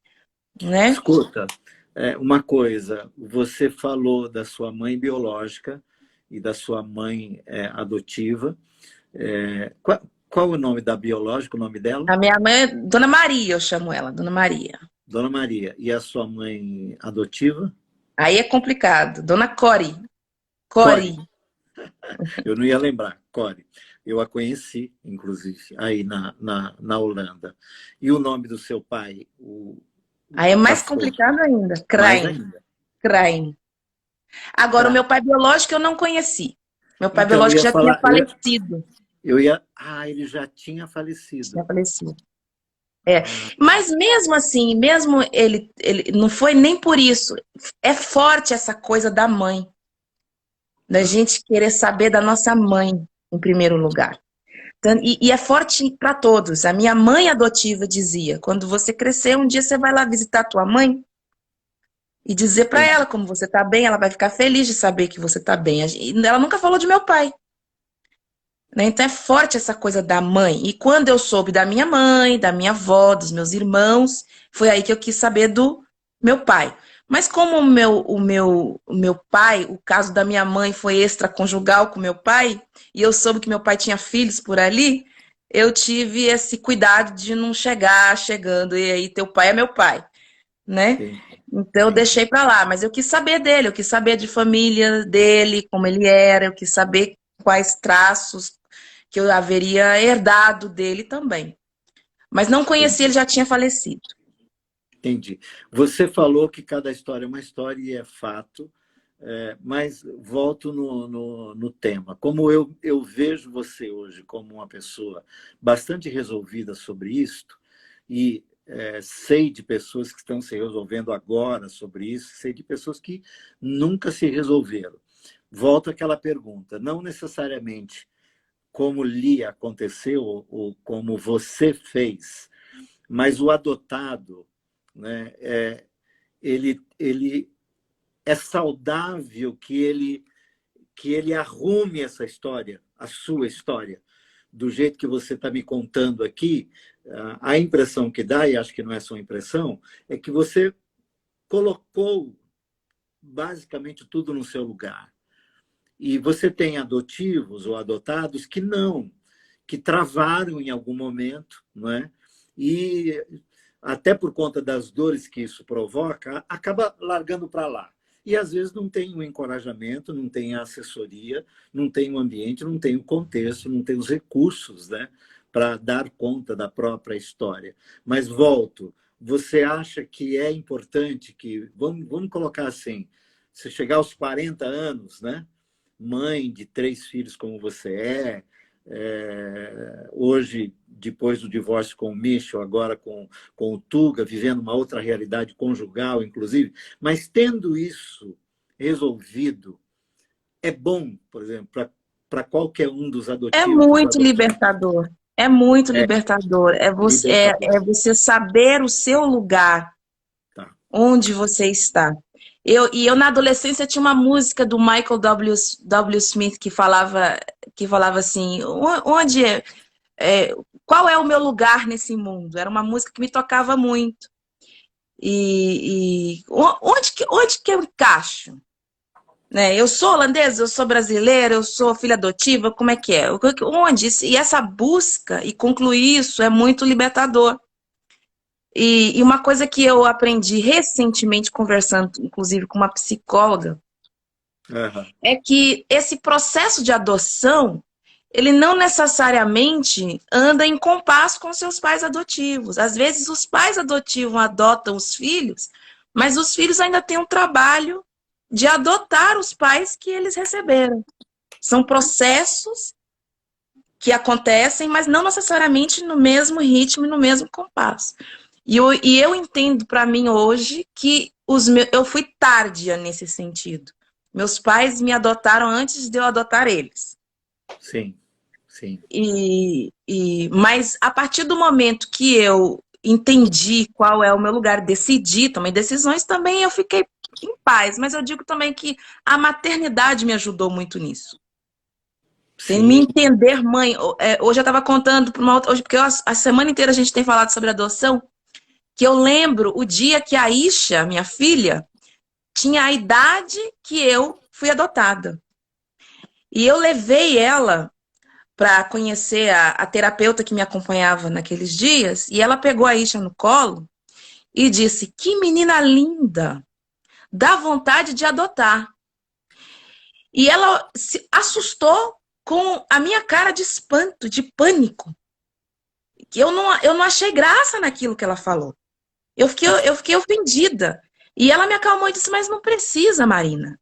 né? Escuta, uma coisa, você falou da sua mãe biológica e da sua mãe adotiva. Qual o nome da biológica, o nome dela? A minha mãe, Dona Maria, eu chamo ela, Dona Maria. Dona Maria. E a sua mãe adotiva? Aí é complicado. Dona Core. Core. Core. Eu não ia lembrar, Core. Eu a conheci, inclusive, aí na Holanda. E o nome do seu pai, Aí é o mais pastor, complicado ainda. mais Krain. ainda. Krain. Agora, o meu pai biológico eu não conheci. Meu pai Então, eu biológico ia já tinha falar, falecido. ele já tinha Tinha falecido. falecido. É. Ah, Mas mesmo assim, mesmo ele não foi nem por isso. É forte essa coisa da mãe, da tá. gente querer saber da nossa mãe, em primeiro lugar. E é forte para todos. A minha mãe adotiva dizia: quando você crescer, um dia você vai lá visitar a tua mãe e dizer para ela Entendi. como você tá bem, ela vai ficar feliz de saber que você tá bem. E ela nunca falou de meu pai, né? Então é forte essa coisa da mãe. E quando eu soube da minha mãe, da minha avó, dos meus irmãos, foi aí que eu quis saber do meu pai. Mas como o meu pai, o caso da minha mãe foi extraconjugal com meu pai, e eu soube que meu pai tinha filhos por ali, eu tive esse cuidado de não chegar chegando, e aí teu pai é meu pai, né? Entendi. Então eu Entendi. deixei pra lá, mas eu quis saber dele, eu quis saber de família dele, como ele era, eu quis saber quais traços que eu haveria herdado dele também. Mas não conheci, ele Entendi. já tinha falecido. Entendi. Você falou que cada história é uma história e é fato. Mas volto no tema. Como eu vejo você hoje como uma pessoa bastante resolvida sobre isto, e sei de pessoas que estão se resolvendo agora sobre isso, sei de pessoas que nunca se resolveram. Volto àquela pergunta, não necessariamente como lhe aconteceu ou como você fez, mas o adotado, né, ele é saudável que ele arrume essa história, a sua história, do jeito que você está me contando aqui. A impressão que dá, e acho que não é só impressão, é que você colocou basicamente tudo no seu lugar. E você tem adotivos ou adotados que não, que travaram em algum momento, não é? E até por conta das dores que isso provoca, acaba largando para lá. E às vezes não tem o encorajamento, não tem a assessoria, não tem o ambiente, não tem o contexto, não tem os recursos, né, para dar conta da própria história. Mas volto, você acha que é importante que, vamos colocar assim, você chegar aos 40 anos, né, mãe de 3 filhos como você hoje, depois do divórcio com o Michel, agora com o Tuga, vivendo uma outra realidade conjugal, inclusive, mas tendo isso resolvido, é bom, por exemplo, para qualquer um dos É adotivos, muito adotados. libertador. É muito É libertador. libertador. É você saber o seu lugar, Tá. onde você está. E eu, na adolescência, tinha uma música do Michael W. Smith que falava assim, onde qual é o meu lugar nesse mundo? Era uma música que me tocava muito. Onde que eu encaixo? Né? Eu sou holandesa, eu sou brasileira, eu sou filha adotiva, como é que é? Onde? E essa busca e concluir isso é muito libertador. E uma coisa que eu aprendi recentemente, conversando, inclusive, com uma psicóloga, Uhum. é que esse processo de adoção, ele não necessariamente anda em compasso com seus pais adotivos. Às vezes, os pais adotivos adotam os filhos, mas os filhos ainda têm um trabalho de adotar os pais que eles receberam. São processos que acontecem, mas não necessariamente no mesmo ritmo e no mesmo compasso. E eu entendo para mim hoje que eu fui tardia nesse sentido. Meus pais me adotaram antes de eu adotar eles. Sim, sim. Mas a partir do momento que eu entendi qual é o meu lugar, decidi, tomei decisões, também eu fiquei em paz. Mas eu digo também que a maternidade me ajudou muito nisso. Tem me Sim. entender, mãe. Hoje eu estava contando para uma outra, hoje, porque a semana inteira a gente tem falado sobre adoção, que eu lembro o dia que a Isha, minha filha, tinha a idade que eu fui adotada. E eu levei ela para conhecer a terapeuta que me acompanhava naqueles dias, e ela pegou a Isha no colo e disse: "Que menina linda! Dá vontade de adotar." E ela se assustou com a minha cara de espanto, de pânico, que eu não achei graça naquilo que ela falou. Eu fiquei ofendida. E ela me acalmou e disse: "Mas não precisa, Marina."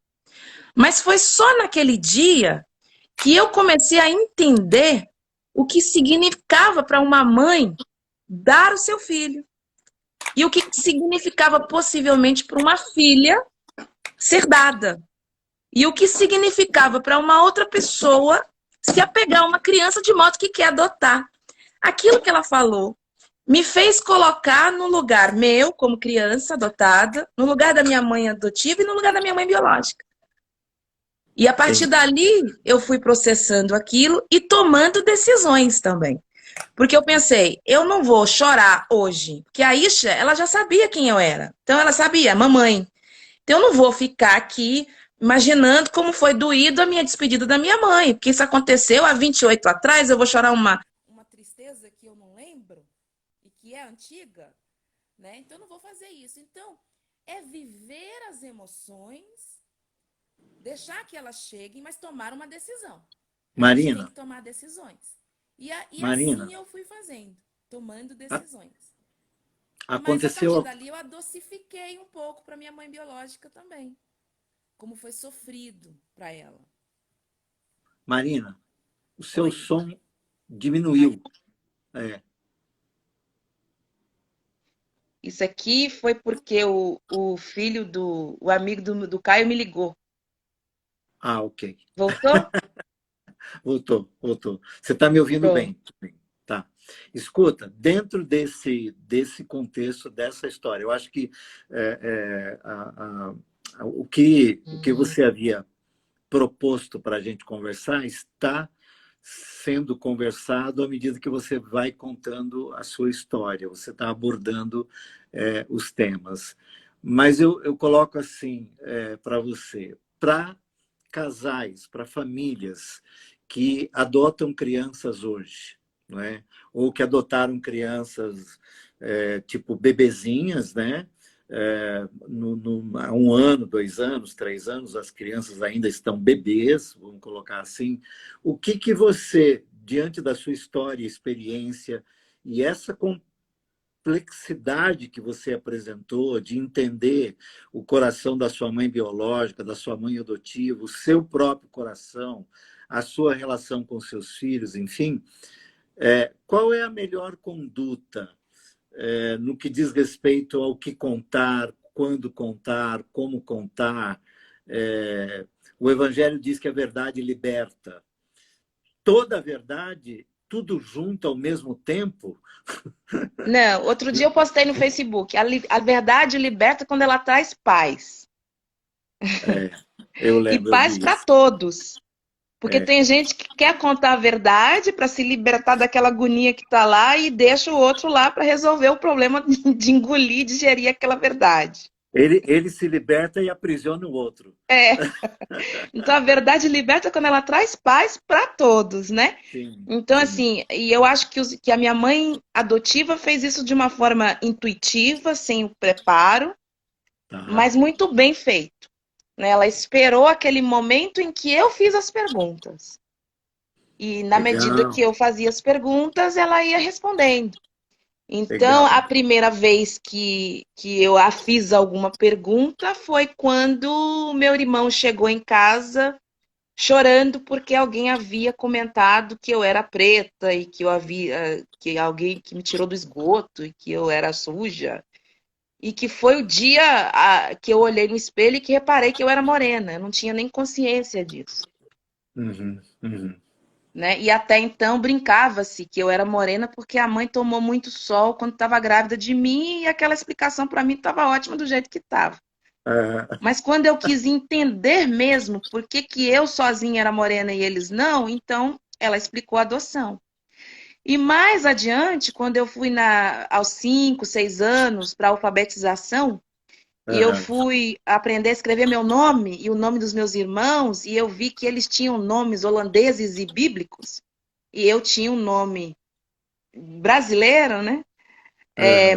Mas foi só naquele dia que eu comecei a entender o que significava para uma mãe dar o seu filho. E o que significava possivelmente para uma filha ser dada. E o que significava para uma outra pessoa se apegar a uma criança de modo que quer adotar. Aquilo que ela falou me fez colocar no lugar meu, como criança adotada, no lugar da minha mãe adotiva e no lugar da minha mãe biológica. E a partir Sim. dali, eu fui processando aquilo e tomando decisões também. Porque eu pensei, eu não vou chorar hoje, porque a Isha, ela já sabia quem eu era. Então ela sabia, mamãe. Então eu não vou ficar aqui imaginando como foi doído a minha despedida da minha mãe, porque isso aconteceu há 28 atrás, eu vou chorar uma tristeza que eu não lembro e que é antiga, né? Então eu não vou fazer isso. Então é viver as emoções, deixar que elas cheguem, mas tomar uma decisão. A gente tem Marina, que tomar decisões. E assim Marina, eu fui fazendo, tomando a- decisões. Mas a partir aconteceu. dali eu adocifiquei um pouco para minha mãe biológica também. como foi sofrido para ela. Marina, o seu Oi. som diminuiu. É. Isso aqui foi porque o filho o amigo do Caio me ligou. Ah, ok. Voltou? Voltou, voltou. Você está me ouvindo Pronto. bem? Tá. Escuta, dentro desse contexto, dessa história, eu acho que o que você havia proposto para a gente conversar está sendo conversado à medida que você vai contando a sua história, você está abordando os temas. Mas eu coloco assim para você, para casais, para famílias que adotam crianças hoje, não é? Ou que adotaram crianças tipo bebezinhas, né? Há 1 ano, 2 anos, 3 anos, as crianças ainda estão bebês, vamos colocar assim. O que você, diante da sua história, experiência e essa complexidade que você apresentou de entender o coração da sua mãe biológica, da sua mãe adotiva, o seu próprio coração, a sua relação com seus filhos, enfim, qual é a melhor conduta no que diz respeito ao que contar, quando contar, como contar? O Evangelho diz que a verdade liberta. Toda a verdade, tudo junto ao mesmo tempo? Não, outro dia eu postei no Facebook. A verdade liberta quando ela traz paz. Eu E lembro, eu paz vi para isso. todos. Porque tem gente que quer contar a verdade para se libertar daquela agonia que está lá e deixa o outro lá para resolver o problema de engolir, digerir aquela verdade. Ele se liberta e aprisiona o outro. É. Então a verdade liberta quando ela traz paz para todos, né? Sim, Então, sim. assim, e eu acho que a minha mãe adotiva fez isso de uma forma intuitiva, sem o preparo, Tá. mas muito bem feito, né? Ela esperou aquele momento em que eu fiz as perguntas. E na medida Legal, que eu fazia as perguntas, ela ia respondendo. Então, legal. a primeira vez que eu a fiz alguma pergunta foi quando o meu irmão chegou em casa chorando porque alguém havia comentado que eu era preta e que eu havia que alguém que me tirou do esgoto e que eu era suja. E que foi o dia que eu olhei no espelho e que reparei que eu era morena. Eu não tinha nem consciência disso. Uhum, uhum. Né? E até então brincava-se que eu era morena porque a mãe tomou muito sol quando estava grávida de mim e aquela explicação para mim estava ótima do jeito que estava. Ah, Mas quando eu quis entender mesmo por que eu sozinha era morena e eles não, então ela explicou a adoção. E mais adiante, quando eu fui aos 5, 6 anos para alfabetização, e eu aham. fui aprender a escrever meu nome e o nome dos meus irmãos, e eu vi que eles tinham nomes holandeses e bíblicos, e eu tinha um nome brasileiro, né? Aham.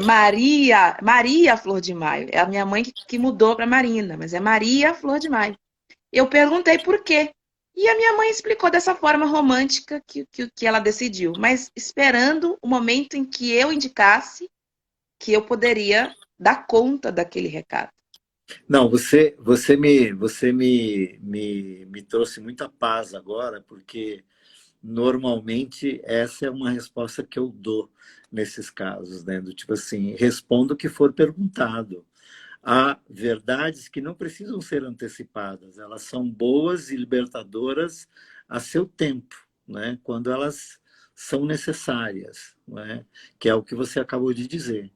Maria Flor de Maio. É a minha mãe que mudou para Marina, mas é Maria Flor de Maio. Eu perguntei por quê. E a minha mãe explicou dessa forma romântica que ela decidiu, mas esperando o momento em que eu indicasse que eu poderia dar conta daquele recado. Não, você me trouxe muita paz agora, porque normalmente essa é uma resposta que eu dou nesses casos, né? Do tipo assim, respondo o que for perguntado. Há verdades que não precisam ser antecipadas, elas são boas e libertadoras a seu tempo, né? Quando elas são necessárias, né? Que é o que você acabou de dizer.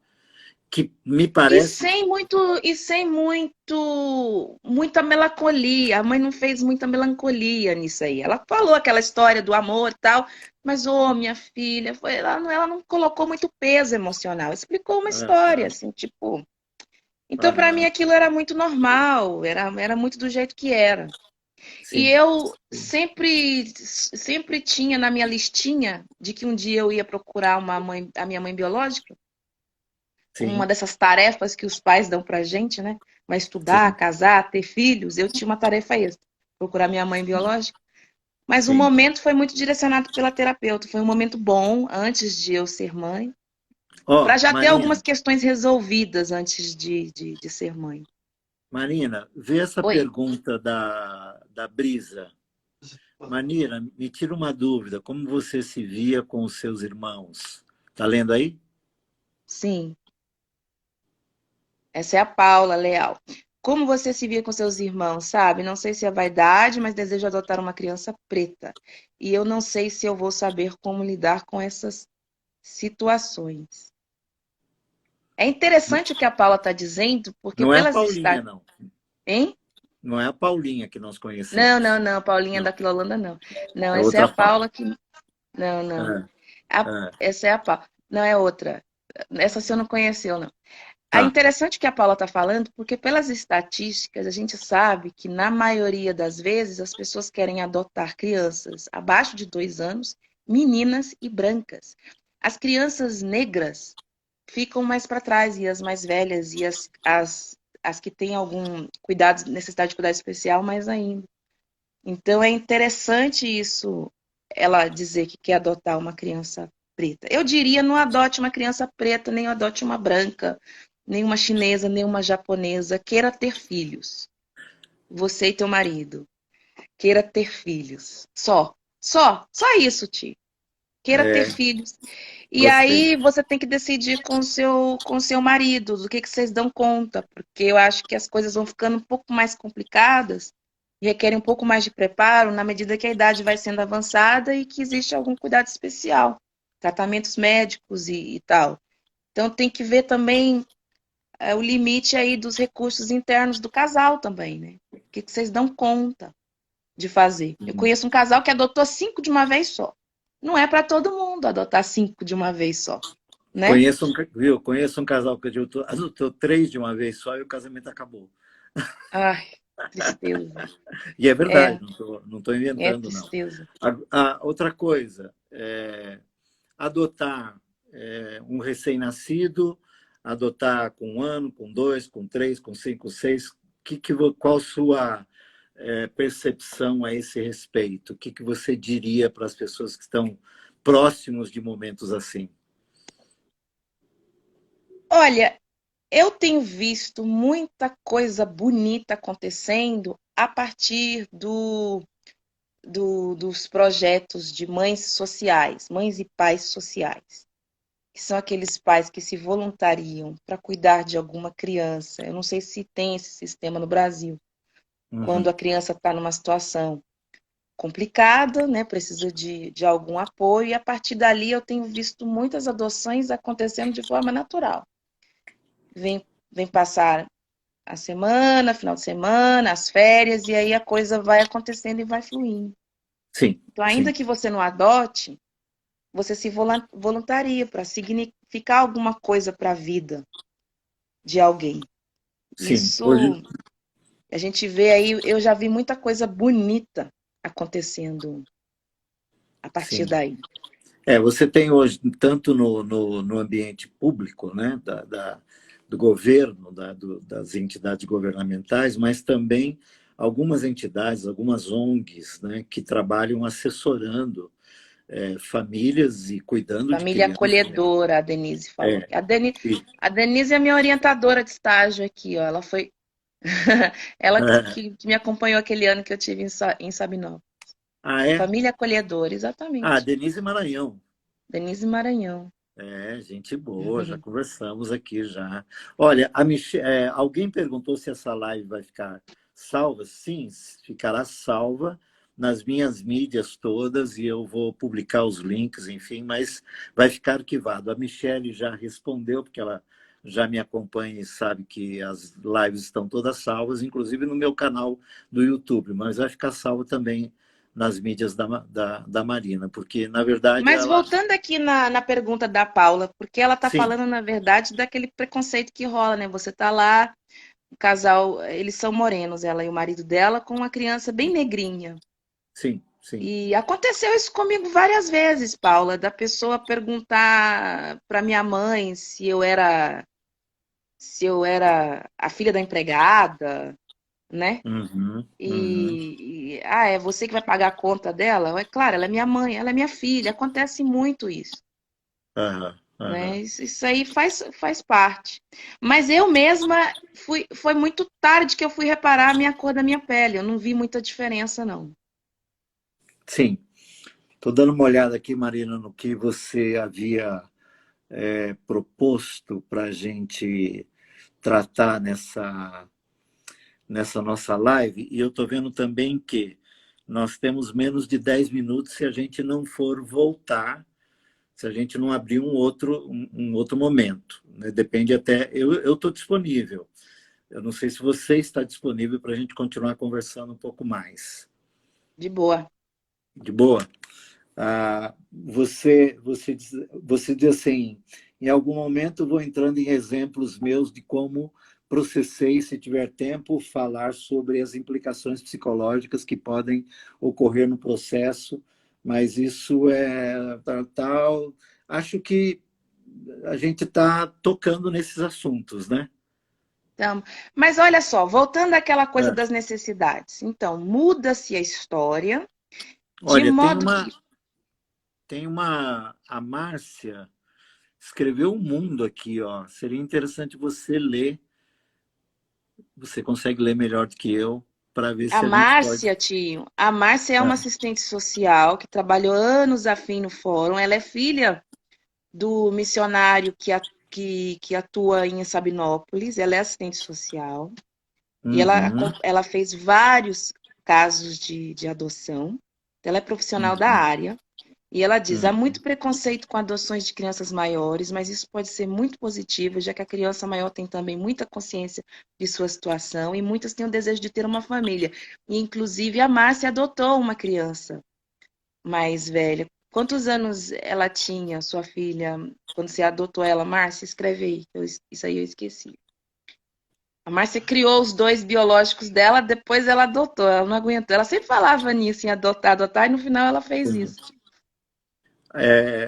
Que me E parece. sem muita melancolia. A mãe não fez muita melancolia nisso aí. Ela falou aquela história do amor e tal, mas, ô, minha filha, ela não colocou muito peso emocional. Explicou uma história, Aham, assim, tipo. Então, para mim, aham, aquilo era muito normal, era muito do jeito que era. E sim, eu sim, sempre tinha na minha listinha de que um dia eu ia procurar a minha mãe biológica, uma sim, dessas tarefas que os pais dão pra gente, né? Vai estudar, sim, casar, ter filhos. Eu tinha uma tarefa extra, procurar minha mãe biológica. Mas o sim. momento foi muito direcionado pela terapeuta. Foi um momento bom antes de eu ser mãe, Ó, para já ter algumas Marina, questões resolvidas antes de ser mãe. Marina, vê essa Oi. pergunta da Brisa. Marina, me tira uma dúvida. Como você se via com os seus irmãos? Tá lendo aí? Sim, essa é a Paula Leal. Como você se via com seus irmãos, sabe? Não sei se é vaidade, mas desejo adotar uma criança preta. E eu não sei se eu vou saber como lidar com essas situações. É interessante o que a Paula está dizendo, porque Não é a pelas Paulinha, estatísticas. não. Hein? Não é a Paulinha que nós Não, não, conhecemos. não, Paulinha Não. da Quilolanda, não. Não, É essa é outra a Paula. Paula que. Não, não. É, é. Essa é a Paula. Não, é outra. Essa você não conheceu, não. É Tá. interessante o que a Paula está falando, porque pelas estatísticas a gente sabe que na maioria das vezes as pessoas querem adotar crianças abaixo de 2 anos, meninas e brancas. As crianças negras ficam mais para trás e as mais velhas e as que têm algum cuidado, necessidade de cuidado especial, mais ainda. Então é interessante isso, ela dizer que quer adotar uma criança preta. Eu diria, não adote uma criança preta, nem adote uma branca, nem uma chinesa, nem uma japonesa. Queira ter filhos. Você e teu marido. Queira ter filhos. Só isso, Ti. Queira ter É, filhos. E gostei. aí você tem que decidir com seu marido do que vocês dão conta, porque eu acho que as coisas vão ficando um pouco mais complicadas, requerem um pouco mais de preparo na medida que a idade vai sendo avançada e que existe algum cuidado especial, tratamentos médicos e tal. Então tem que ver também o limite aí dos recursos internos do casal também, né? O que vocês dão conta de fazer. Eu conheço um casal que adotou 5 de uma vez só. Não é para todo mundo adotar 5 de uma vez só, né? Viu? Conheço um casal que adotou 3 de uma vez só e o casamento acabou. Ai, tristeza. E é É, verdade, não tô é inventando, não. tristeza. Outra coisa, adotar um recém-nascido, adotar com 1 ano, com 2, com 3, com 5, 6, qual sua percepção a esse respeito? O que você diria para as pessoas que estão próximos de momentos assim? Olha, eu tenho visto muita coisa bonita acontecendo a partir dos projetos de mães sociais, mães e pais sociais, que são aqueles pais que se voluntariam para cuidar de alguma criança. Eu não sei se tem esse sistema no Brasil, quando Uhum. a criança está numa situação complicada, né? Precisa de algum apoio, e a partir dali eu tenho visto muitas adoções acontecendo de forma natural. Vem passar a semana, final de semana, as férias, e aí a coisa vai acontecendo e vai fluindo. Sim, Então, ainda sim, que você não adote, você se voluntaria para significar alguma coisa para a vida de alguém. sim. Hoje, Isso a gente vê aí, eu já vi muita coisa bonita acontecendo a partir sim. daí. Você tem hoje, tanto no ambiente público, né, do governo, das entidades governamentais, mas também algumas entidades, algumas ONGs, né, que trabalham assessorando famílias e cuidando de Família crianças. acolhedora, a Denise falou. É, e- A Denise é minha orientadora de estágio aqui, ó. Ela foi. Ela é, que me acompanhou aquele ano que eu tive em Sabinó. ah, é? Família acolhedora, Ah, exatamente. Denise Maranhão. Denise Maranhão. Gente boa, já conversamos aqui já. Olha, alguém perguntou se essa live vai ficar salva? Sim, ficará salva nas minhas mídias todas e eu vou publicar os links, enfim, mas vai ficar arquivado. A Michelle já respondeu, porque ela já me acompanha e sabe que as lives estão todas salvas, inclusive no meu canal do YouTube, mas vai ficar salva também nas mídias da Marina, porque, na verdade, Mas ela... voltando aqui na pergunta da Paula, porque ela está Sim, falando, na verdade, daquele preconceito que rola, né? Você tá lá, o casal, eles são morenos, ela e o marido dela, com uma criança bem negrinha. sim, sim. E aconteceu isso comigo várias vezes, Paula, da pessoa perguntar para minha mãe se eu era a filha da empregada, né? Uhum, uhum. É você que vai pagar a conta dela? É claro, ela é minha mãe, ela é minha filha. Acontece muito isso. Aham. Aham. né? Isso aí faz parte. Mas eu mesma foi muito tarde que eu fui reparar a minha cor da minha pele. Eu não vi muita diferença, não. Sim. Estou dando uma olhada aqui, Marina, no que você havia proposto para a gente tratar nessa nossa live, e eu estou vendo também que nós temos menos de 10 minutos se a gente não for voltar, se a gente não abrir um outro momento. Né? Depende até. Eu estou disponível. Eu não sei se você está disponível para a gente continuar conversando um pouco mais. De boa. De boa? Você diz assim, em algum momento eu vou entrando em exemplos meus de como processei, se tiver tempo, falar sobre as implicações psicológicas que podem ocorrer no processo, mas isso é tal. Acho que a gente está tocando nesses assuntos, né? Então, mas olha só, voltando àquela coisa É. das necessidades. Então, muda-se a história de Olha, modo que a Márcia escreveu um mundo aqui, ó. Seria interessante você ler. Você consegue ler melhor do que eu para ver a se a gente pode. Márcia, tio, a Márcia é uma É. assistente social que trabalhou anos a fim no fórum. Ela é filha do missionário que atua em Sabinópolis. Ela é assistente social e Uhum, ela fez vários casos de adoção. Ela é profissional da uhum, área. E ela diz: há uhum, muito preconceito com adoções de crianças maiores, mas isso pode ser muito positivo, já que a criança maior tem também muita consciência de sua situação e muitas têm o desejo de ter uma família. E, inclusive, a Márcia adotou uma criança mais velha. Quantos anos ela tinha, sua filha, quando você adotou ela? Márcia, escreve aí, isso aí eu esqueci. A Márcia criou os dois biológicos dela, depois ela adotou. Ela não aguentou. Ela sempre falava nisso, em adotar, adotar, e no final ela fez sim. isso.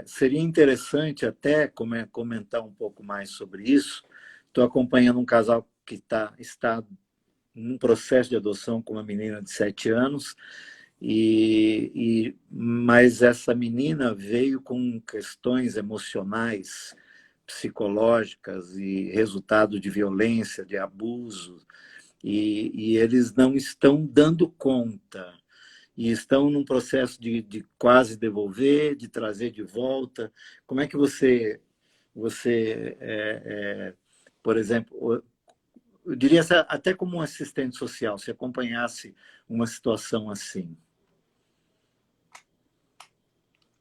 Seria interessante até comentar um pouco mais sobre isso. Estou acompanhando um casal que está num processo de adoção com uma menina de 7 anos, mas essa menina veio com questões emocionais, psicológicas e resultado de violência, de abuso, e eles não estão dando conta e estão num processo de quase devolver, de trazer de volta. Como é que por exemplo, eu diria até como um assistente social, se acompanhasse uma situação assim?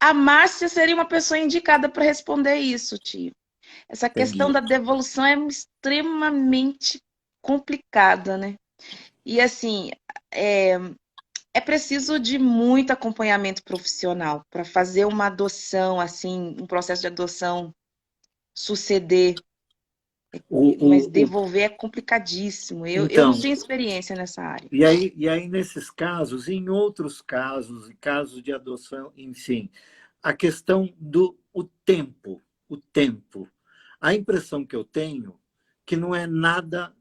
A Márcia seria uma pessoa indicada para responder isso, tio. Essa questão Entendi. da devolução é extremamente complicada, né? E assim, é, é preciso de muito acompanhamento profissional para fazer uma adoção, assim, um processo de adoção suceder, O, mas o, o, devolver é complicadíssimo. Eu não então, tenho experiência nessa área. e aí, nesses casos, em outros casos, casos de adoção, enfim, a questão do o tempo. A impressão que eu tenho que não é nada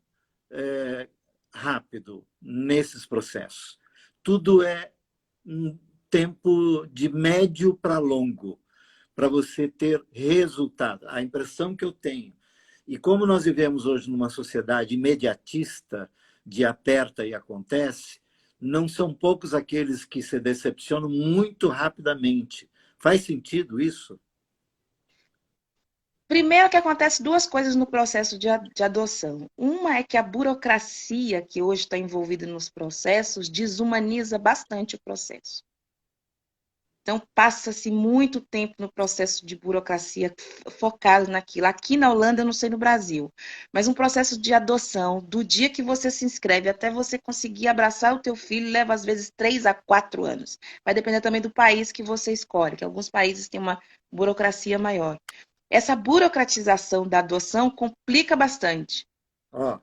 rápido nesses processos. Tudo é um tempo de médio para longo, para você ter resultado. A impressão que eu tenho. E como nós vivemos hoje numa sociedade imediatista, de aperta e acontece, não são poucos aqueles que se decepcionam muito rapidamente. Faz sentido isso? Primeiro que acontece duas coisas no processo de adoção. Uma é que a burocracia que hoje está envolvida nos processos desumaniza bastante o processo. Então, passa-se muito tempo no processo de burocracia focado naquilo. Aqui na Holanda, eu não sei no Brasil, mas um processo de adoção, do dia que você se inscreve até você conseguir abraçar o teu filho, leva às vezes 3 a 4 anos. Vai depender também do país que você escolhe, que alguns países têm uma burocracia maior. Essa burocratização da adoção complica bastante. Ó,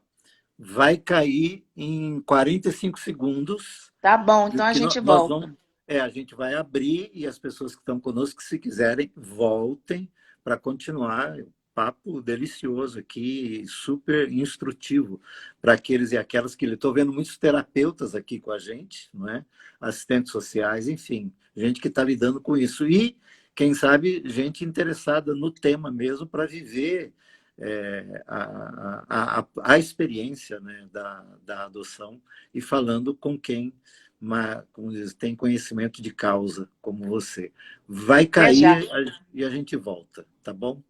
vai cair em 45 segundos. Tá bom, Do então a que gente nós vamos. volta. A gente vai abrir e as pessoas que estão conosco, se quiserem, voltem para continuar. Papo delicioso aqui, super instrutivo para aqueles e aquelas que estou vendo muitos terapeutas aqui com a gente, não é? Assistentes sociais, enfim, gente que está lidando com isso. E quem sabe, gente interessada no tema mesmo para viver a experiência, né, da adoção e falando com quem como diz, tem conhecimento de causa, como você. Vai Viajar. cair e a gente volta, tá bom?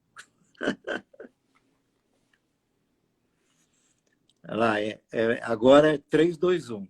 Lá, agora é 3, 2, 1.